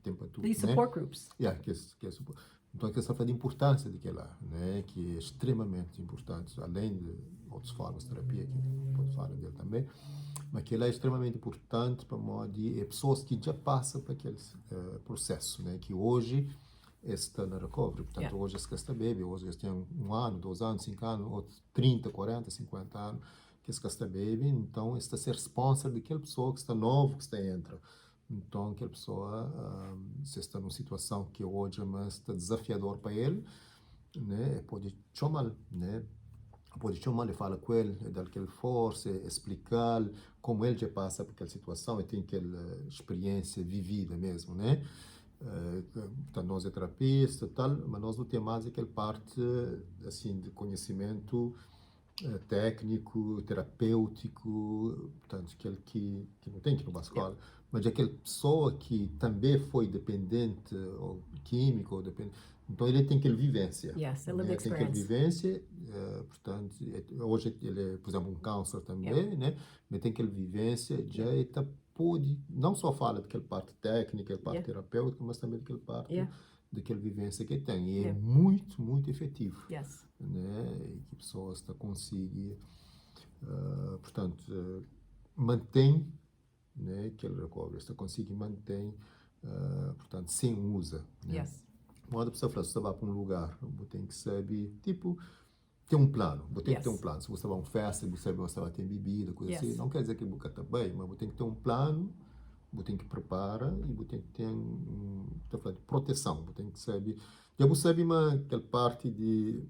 tem para tudo. These support groups. Que é support. Então, que essa fala de importância daquela, né? Que é extremamente importante, além de outras formas de terapia, que pode falar dele também, mas que ela é extremamente importante para modo de pessoas que já passam por aquele processo, né? Que hoje está na recovery. Portanto, hoje esse que está bebê, hoje eles têm 1 ano, 2 anos, 5 anos, ou 30, 40, 50 anos, que esse que está bebê, então está a ser sponsor daquela pessoa que está novo, que está entra. Então, aquela pessoa, se está numa situação que hoje está desafiador para ele, né? Pode chamar, né? Pode chamar e falar com ele, dar aquela força, explicar como ele já passa por aquela situação e tem aquela experiência vivida mesmo, né? Portanto, nós é terapista e tal, mas nós não temos mais aquela parte assim de conhecimento técnico, terapêutico, portanto, aquele que não tem que ir para a escola, mas é aquela pessoa que também foi dependente ou químico, ou dependente. Então ele tem aquela vivência. Tem aquela vivência, portanto, hoje ele é, por exemplo, um counselor também, né? Mas tem aquela vivência, já está pode, não só fala daquela parte técnica, daquela parte terapêutica, mas também daquela parte daquela vivência que tem. E é muito, muito efetivo. Né? E que pessoas conseguem, portanto, mantém, né? Aquele recovery, consegue manter, portanto, sem usa. Né? Quando a pessoa fala, se você vai para um lugar, você tem que saber, tipo, ter um plano. Você tem que ter um plano. Se você vai a uma festa, você sabe que você vai ter bebida, coisa assim. Não quer dizer que você está bem, mas você tem que ter um plano, você tem que preparar e você tem que ter de proteção. Você tem que saber. Já você sabe aquela parte de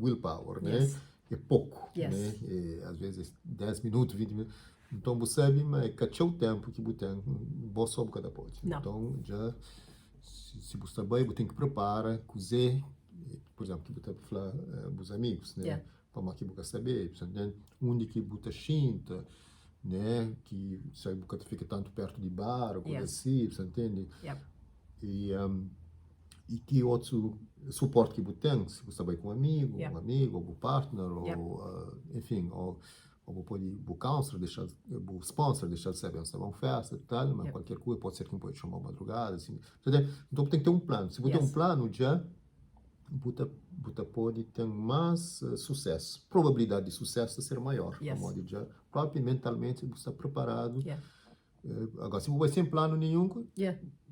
willpower, né? É pouco, né? Às vezes 10 minutos, 20 minutos. Então, você sabe, mas que o tempo que você tem, você sabe cada pode. Não. Então, já, se você está bem, você tem que preparar, cozer, por exemplo, que você falar com os amigos, né? Yeah. Para que você saber, onde que você chinta, né? Que se você fica tanto perto de bar, ou coisa assim, você entende? Yep. E que outro suporte que você tem, se você vai com um amigo, Yeah. ou um partner, ou, enfim, ou pode o counselor, o sponsor deixar de saber onde está uma festa e tal, mas qualquer coisa, pode ser que pode chamar uma madrugada, assim. Então tem que ter um plano. Se você tem um plano, já você pode ter mais sucesso. Probabilidade de sucesso ser maior. Modo já, próprio mentalmente, você está preparado. Agora, se você vai sem plano nenhum,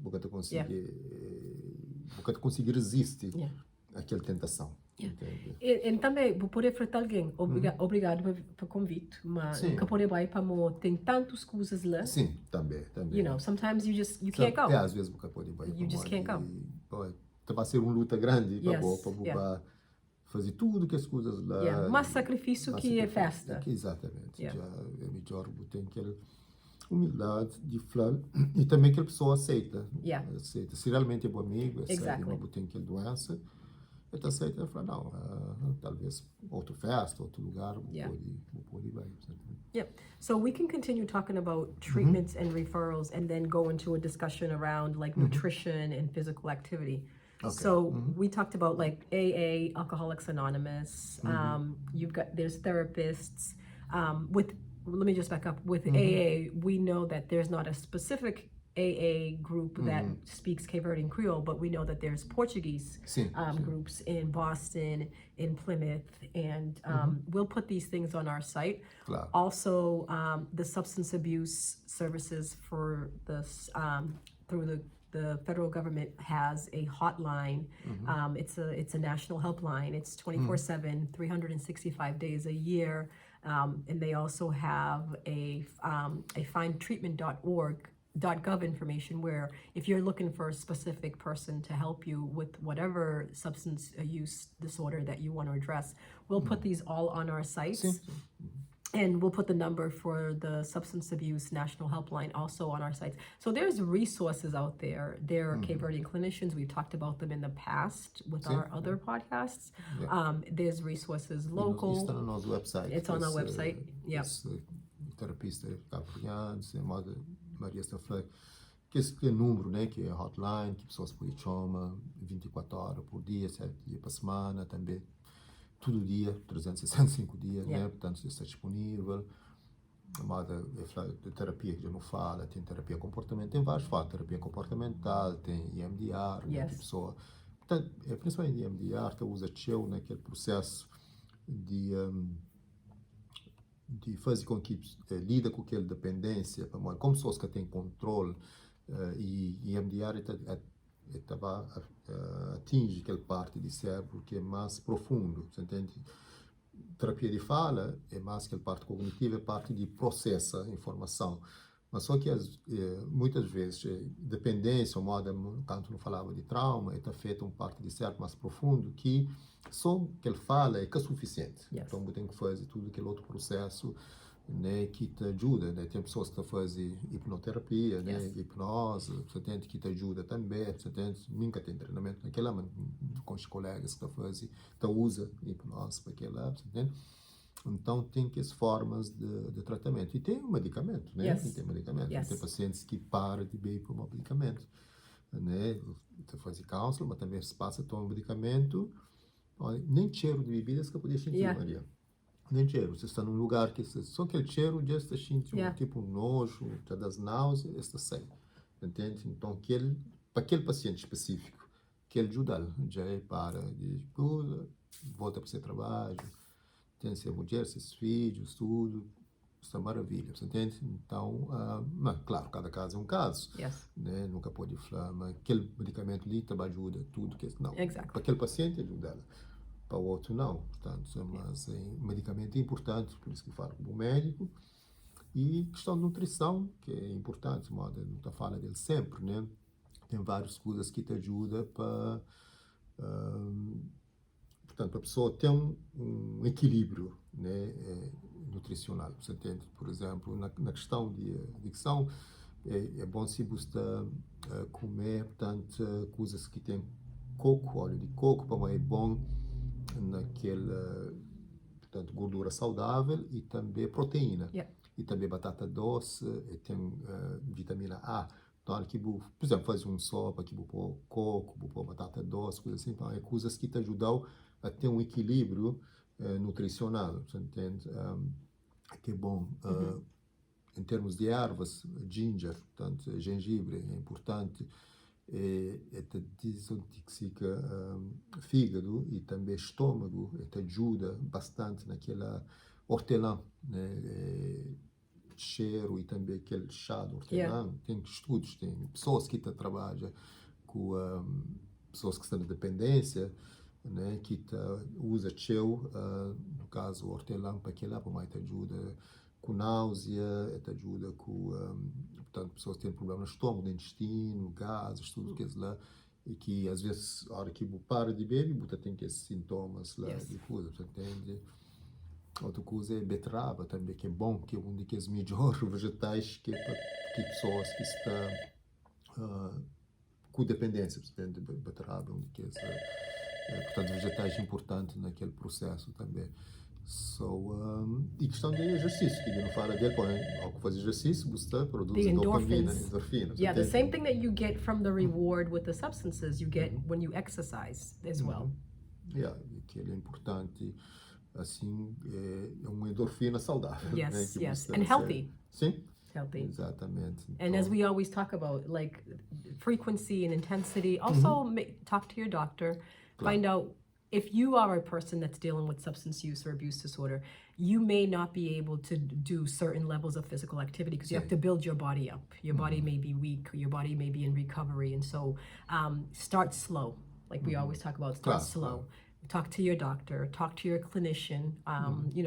você conseguir resistir àquela tentação. E também, vou poder falar alguém, obrigado pelo convite, mas nunca poder ir para tem tantas coisas lá. Sim, também. You know, sometimes you can't go. Às vezes nunca pode ir. You just can't go. Vai ser uma luta grande para fazer tudo que as coisas lá. Mais sacrifício que é festa. Exatamente. Já é melhor tem aquela humildade de falar e também que a pessoa aceita. Se realmente é bom amigo, sabe, não tem aquela doença, ele aceita e fala, não, talvez outra festa, outro lugar, pode ir bem. So we can continue talking about treatments and referrals and then go into a discussion around like nutrition and physical activity. Okay. So we talked about like AA, Alcoholics Anonymous. There's therapists. Let me just back up. With AA, we know that there's not a specific AA group that speaks Cape Verdean Creole, but we know that there's Portuguese groups in Boston, in Plymouth, and we'll put these things on our site. Claro. Also, the substance abuse services for this through the federal government has a hotline. It's a national helpline. It's 24/7, 365 days a year, and they also have a findtreatment.org. .gov information where if you're looking for a specific person to help you with whatever substance use disorder that you want to address, we'll put these all on our sites. And we'll put the number for the substance abuse national helpline also on our sites. So there's resources out there. There are Cape Verdean clinicians. We've talked about them in the past with our other podcasts. There's resources local. Está no nosso website. It's on our website. Terapista Maria está falando que esse número, né, que é hotline, que pessoas podem chamar 24 horas por dia, 7 dias por semana, também todo dia, 365 dias, né, portanto está disponível. A terapia que já não fala, tem terapia comportamental, tem vários fatos, terapia comportamental, tem EMDR, né, que pessoa, portanto, principalmente EMDR, que usa naquele processo de fazer com que lida com aquela dependência, como pessoas que têm controle, e MDR atinge aquela parte do cérebro que é mais profundo, você entende? Terapia de fala é mais aquela parte cognitiva, é parte de processa a informação. Mas só que muitas vezes dependência, o modo tanto não falava de trauma, está feita uma parte do cérebro mais profundo que só que ele fala é que é suficiente. Então você tem que fazer tudo aquele outro processo, né, que te ajuda, né? Tem pessoas que fazem hipnoterapia, né, hipnose, você tem que te ajuda também, você tem nunca tem treinamento naquela, mas com os colegas que fazem, usa hipnose para aquela, você tem. Então, tem que as formas de tratamento. E tem o medicamento, né? Tem medicamento. Tem pacientes que param de beber por um medicamento, né? Você faz counseling, mas também se passa a tomar medicamento. Olha, nem cheiro de bebidas que eu podia sentir, Maria. Nem cheiro. Você está num lugar que só aquele cheiro já está sentindo tipo nojo, já das náuseas, está sem. Entende? Então, para aquele paciente específico, que ele ajuda, já é para de coisa, volta para o seu trabalho, tem ser mulher, seus filhos, tudo, isso é maravilha, você entende? Então, mas, claro, cada caso é um caso, né? Nunca pode falar, mas aquele medicamento ali também ajuda, tudo que não. Para aquele paciente ajuda ela, para o outro não, portanto, mas um medicamento é importante, por isso que falo com o médico, e questão de nutrição, que é importante, modo, não está falando dele sempre, né? Tem várias coisas que te ajudam para portanto, a pessoa tem um equilíbrio, né, nutricional, você entende? Por exemplo, na questão de adicção, é bom se você comer, portanto, coisas que têm coco, óleo de coco, para é bom naquele, portanto, gordura saudável e também proteína. Yeah. E também batata doce, e tem vitamina A. Então, aqui, por exemplo, faz um sopa, aqui, pôr coco, pôr batata doce, coisas assim. Então, é coisas que te ajudam a ter um equilíbrio nutricional, você entende? Que é bom. Em termos de ervas, ginger, portanto, gengibre é importante, te desintoxica fígado e também estômago, te ajuda bastante naquela hortelã, né? Cheiro e também aquele chá de hortelã. Yeah. Tem estudos, tem pessoas que trabalham com pessoas que estão de dependência, né? Que usa cheiro, no caso hortelã, para que lá para mais te ajuda com náusea, te ajuda com, portanto, pessoas que têm problema no estômago, no intestino, gases, tudo que é lá, e que às vezes, a hora que você para de beber, você tem que esses sintomas lá de coisa, você entende? Outra coisa é beterraba também, que é bom, que é um dos melhores vegetais que é para pessoas que estão com dependência, você entende? Beterraba é um dos portanto, vegetais importantes naquele processo também. E questão de exercício, que não fala dele, ao fazer exercício, você produz The dopamina, endorphins. endorfinas. Yeah, the same thing that you get from the reward with the substances, you get when you exercise as well. Yeah, que ele é importante, assim, é uma endorfina saudável. Yes, né, que yes, você and healthy. Sim, Healthy. exatamente. And as we always talk about, like frequency and intensity, also talk to your doctor, find out if you are a person that's dealing with substance use or abuse disorder, you may not be able to do certain levels of physical activity because you have to build your body up. Your body may be weak, your body may be in recovery. And so start slow. Like we always talk about, start slow. Talk to your doctor, talk to your clinician,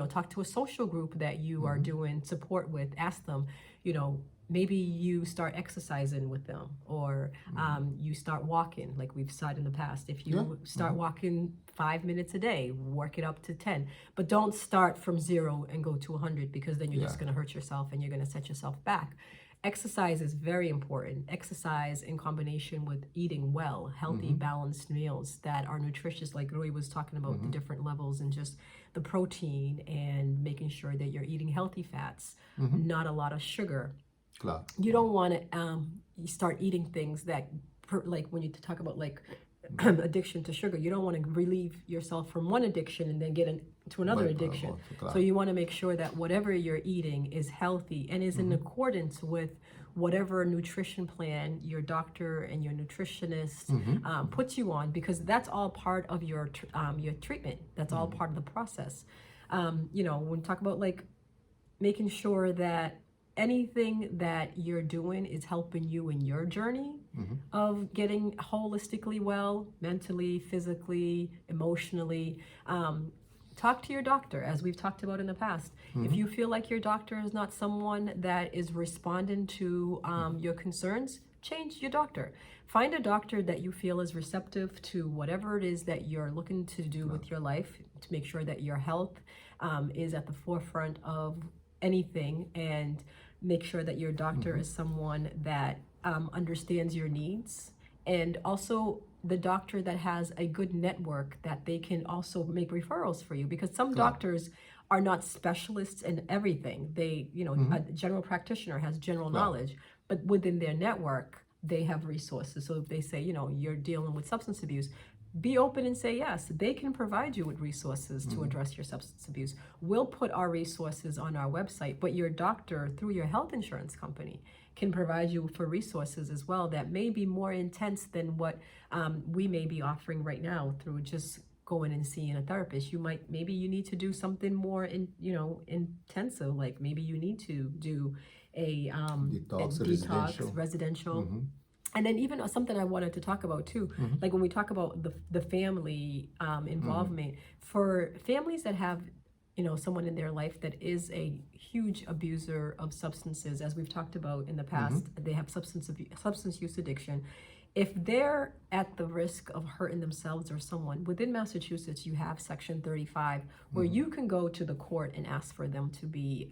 talk to a social group that you are doing support with. Ask them, maybe you start exercising with them, or you start walking, like we've said in the past. If you start walking 5 minutes a day, work it up to 10. But don't start from 0 and go to 100, because then you're just going to hurt yourself and you're going to set yourself back. Exercise is very important. Exercise in combination with eating well, healthy, balanced meals that are nutritious, like Rui was talking about, the different levels and just the protein, and making sure that you're eating healthy fats, not a lot of sugar. Claro. You don't want to start eating things that, like when you talk about like addiction to sugar, you don't want to relieve yourself from one addiction and then get into another addiction. So you want to make sure that whatever you're eating is healthy and is in accordance with whatever nutrition plan your doctor and your nutritionist puts you on, because that's all part of your treatment. That's all part of the process. When we talk about like making sure that anything that you're doing is helping you in your journey of getting holistically well, mentally, physically, emotionally. Talk to your doctor, as we've talked about in the past. If you feel like your doctor is not someone that is responding to your concerns, change your doctor. Find a doctor that you feel is receptive to whatever it is that you're looking to do with your life, to make sure that your health is at the forefront of anything, and make sure that your doctor is someone that understands your needs, and also the doctor that has a good network that they can also make referrals for you, because some doctors are not specialists in everything. They, a general practitioner has general knowledge, but within their network, they have resources. So if they say, you're dealing with substance abuse, be open and say yes. They can provide you with resources to address your substance abuse. We'll put our resources on our website, but your doctor, through your health insurance company, can provide you for resources as well that may be more intense than what we may be offering right now through just going and seeing a therapist. Maybe you need to do something more intensive, like maybe you need to do a detox residential. And then even something I wanted to talk about too, like when we talk about the family involvement, for families that have, someone in their life that is a huge abuser of substances, as we've talked about in the past, they have substance use addiction. if they're at the risk of hurting themselves or someone, within Massachusetts, you have Section 35, where you can go to the court and ask for them to be,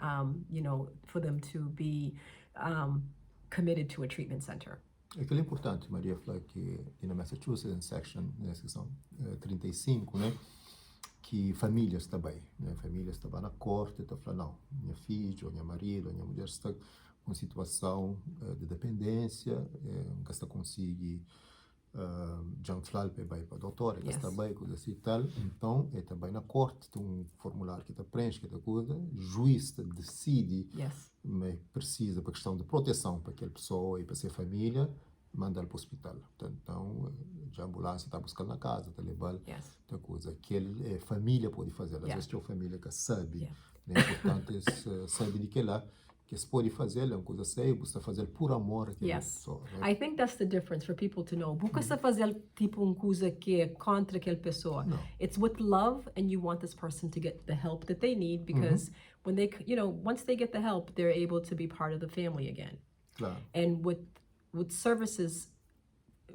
committed to a treatment center. Aquilo é importante, Maria, falar que na Massachusetts, em section, na seção 35, né, que famílias também, né, famílias estão na corte, estão falando, não, minha filha, ou minha marido, ou minha mulher está com situação de dependência, que está conseguindo já falar para a doutora, que está bem, coisa assim e tal, então é também na corte, tem um formulário que está preenche, que está coisa, o juiz decide, mas precisa, para questão de proteção para aquela pessoa e para sua família, manda-lo para o hospital. Então, já a ambulância está buscando na casa, está levando outra coisa. Aquela família pode fazer, às vezes tem uma família que sabe, né? Portanto, sabe de que lá, que se pode fazer é uma coisa séria, você está fazendo por amor àquela pessoa. Né? I think that's the difference for people to know. Nunca está fazer tipo uma coisa que é contra aquela pessoa. No. It's with love, and you want this person to get the help that they need, because when they, once they get the help, they're able to be part of the family again. Claro. And with services,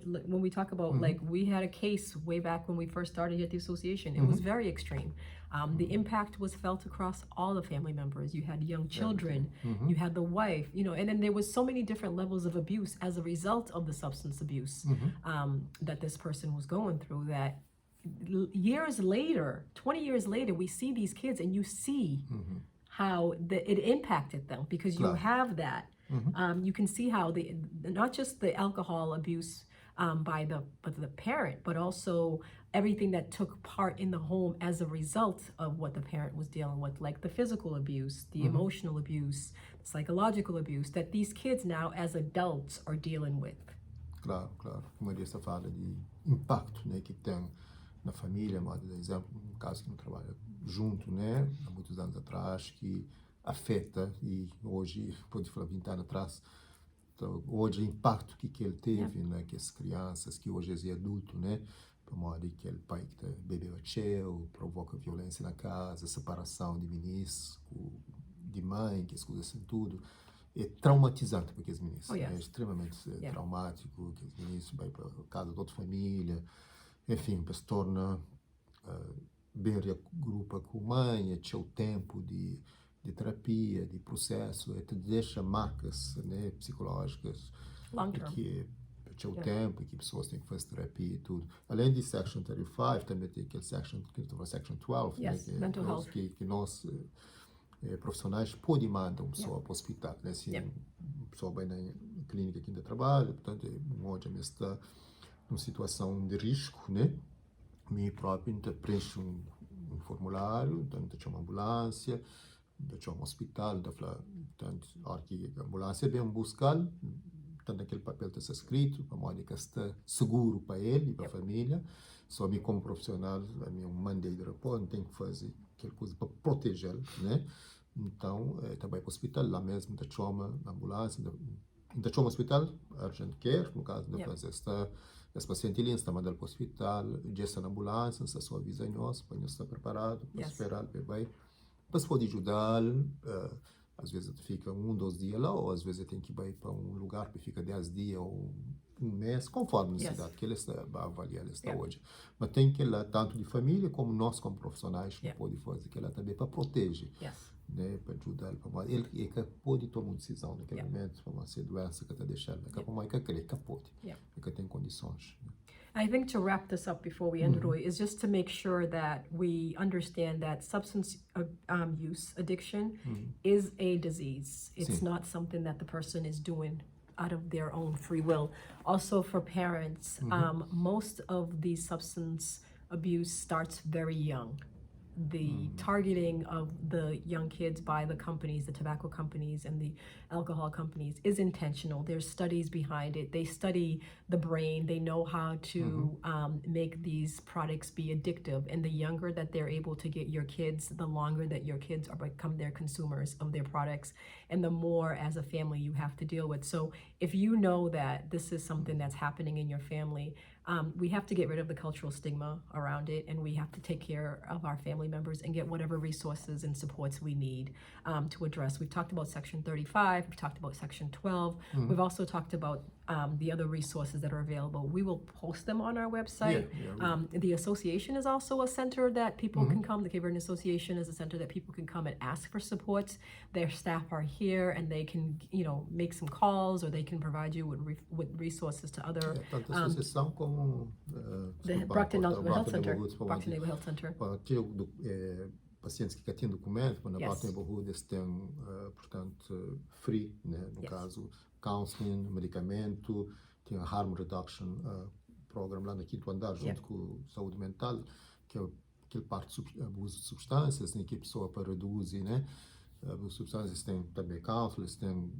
when we talk about, like, we had a case way back when we first started at the association. It was very extreme. The impact was felt across all the family members. You had young children, you had the wife, and then there was so many different levels of abuse as a result of the substance abuse that this person was going through, that years later, 20 years later, we see these kids and you see how it impacted them, because you have that. You can see how not just the alcohol abuse by the parent, but also everything that took part in the home as a result of what the parent was dealing with, like the physical abuse, the emotional abuse, the psychological abuse that these kids now as adults are dealing with. Claro, claro. Como a Elisa fala de impacto, né, que tem na família, mas, por exemplo, um caso que não trabalha junto, né, há muitos anos atrás, que afeta, e hoje, pode falar 20 anos atrás, então, hoje o impacto que ele teve, né, que as crianças, que hoje é adulto, né, para modo que aquele pai que bebeu a cheio, provoca violência na casa, separação de meninos, de mãe, que as coisas assim, tudo, é traumatizante para aqueles meninos, é extremamente traumático, que os meninos vão para a casa de outra família, enfim, para se torna bem reagrupa com a mãe, tinha o tempo de terapia, de processo, te deixa marcas, né, psicológicas, Long term. que tinha o tempo, que pessoas têm que fazer terapia e tudo. Além de Section 35, também tem aquele Section 12, né, que nós, profissionais, podem mandar uma pessoa para o hospital, né, se uma pessoa vai na clínica que ainda trabalha, portanto, onde já está numa situação de risco, né, me próprio, então, preenche um formulário, então, tinha uma ambulância, tinha um hospital, portanto, a hora que a ambulância vem buscar, tanto aquele papel está escrito, para modo que está seguro para ele e para a família. Só mim como profissional, a mim mandei de repouso, tem que fazer aquela coisa para protegê-lo, né? Então, também para o hospital, lá mesmo, da chama, na ambulância, da chama hospital, urgent care, no caso, da fazer esse paciente ali, está mandado para o hospital, já está na ambulância, está só avisa nós, para nós estar preparado, para esperar, para bem. Mas pode ajudar, às vezes fica 2 dias lá, ou às vezes tem que ir para um lugar que fica 10 dias ou um mês, conforme a necessidade que ele está a avaliar está hoje. Mas tem que lá, tanto de família como nós como profissionais, que pode fazer que ela também para proteger, né, para ajudar, para ele que pode tomar uma decisão naquele momento, para uma doença que está deixando, que pode, que tem condições. Né? I think to wrap this up before we end, Roy, is just to make sure that we understand that substance use addiction is a disease. It's not something that the person is doing out of their own free will. Also for parents, most of the substance abuse starts very young. The targeting of the young kids by the companies, the tobacco companies and the alcohol companies, is intentional. There's studies behind it. They study the brain. They know how to make these products be addictive. And the younger that they're able to get your kids, the longer that your kids are become their consumers of their products, and the more as a family you have to deal with. So if you know that this is something that's happening in your family, we have to get rid of the cultural stigma around it, and we have to take care of our family members and get whatever resources and supports we need to address. We've talked about Section 35, 5, we talked about Section 12. We've also talked about the other resources that are available. We will post them on our website. The association is also a center that people can come. The Cape Verdean Association is a center that people can come and ask for supports. Their staff are here and they can, make some calls, or they can provide you with resources to other. Tanto a associação como The Brockton Health Center. Brockton Neighborhood Health Center. Para pacientes que têm documento, na Yes. Brockton Neighborhood eles têm, portanto, free, né? No Yes. caso, counseling, medicamento, tem a harm reduction program lá no 5º andar, junto com saúde mental, que é aquele parte de abuso de substâncias, em que a pessoa para reduzir, né? Abuso de substâncias tem também counseling, tem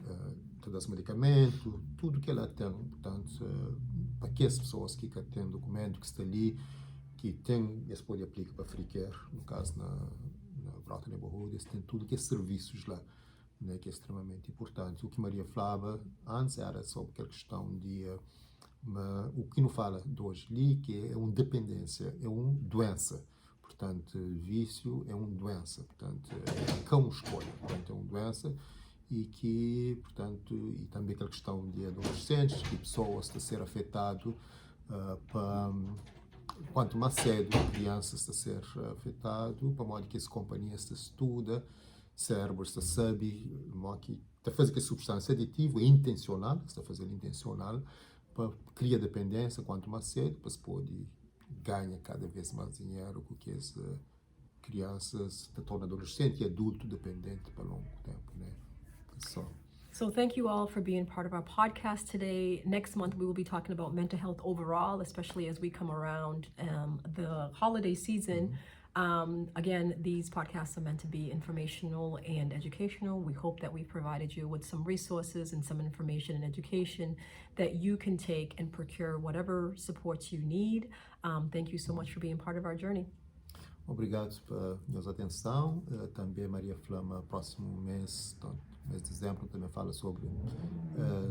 todo esse medicamento, tudo que ela tem, portanto, para que as pessoas que têm documento, que está ali, que tem, eles podem aplicar para free care, no caso na Brockton Neighborhood, eles têm tudo que é serviços lá, né, que é extremamente importante. O que Maria falava antes era sobre aquela questão de o que não fala de hoje ali, que é uma dependência, é uma doença. Portanto, vício é uma doença, portanto, é uma escolha, portanto, é uma doença e que, portanto, e também aquela questão de adolescentes, que pessoas estão a ser afetado quanto mais cedo crianças estão a ser afetado, para modo que essa companhia se estuda, cérebro está sabe, que está a fazer que a substância aditiva é intencional, está a fazer intencional, para criar dependência quanto mais cedo, para se poder ganha cada vez mais dinheiro, porque as crianças se tornam adolescente e adulto dependente por longo tempo, né? So thank you all for being part of our podcast today. Next month, we will be talking about mental health overall, especially as we come around the holiday season. Again, these podcasts are meant to be informational and educational. We hope that we've provided you with some resources and some information and education that you can take and procure whatever supports you need. Thank you so much for being part of our journey. Obrigado pela sua atenção. Também Maria Flama, próximo mês, mês de dezembro, também fala sobre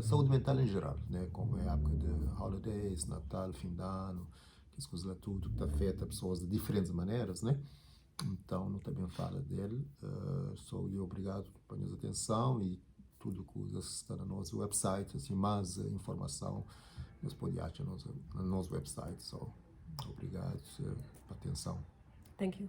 saúde mental em geral, né? Como é a época de holidays, Natal, fim de ano, que as coisas lá tudo que afeta pessoas de diferentes maneiras, né? Então, não também fala dele. E obrigado pela sua atenção e tudo que está no nosso website, assim, mais informação, você pode achar no nosso website. Obrigado pela atenção. Thank you.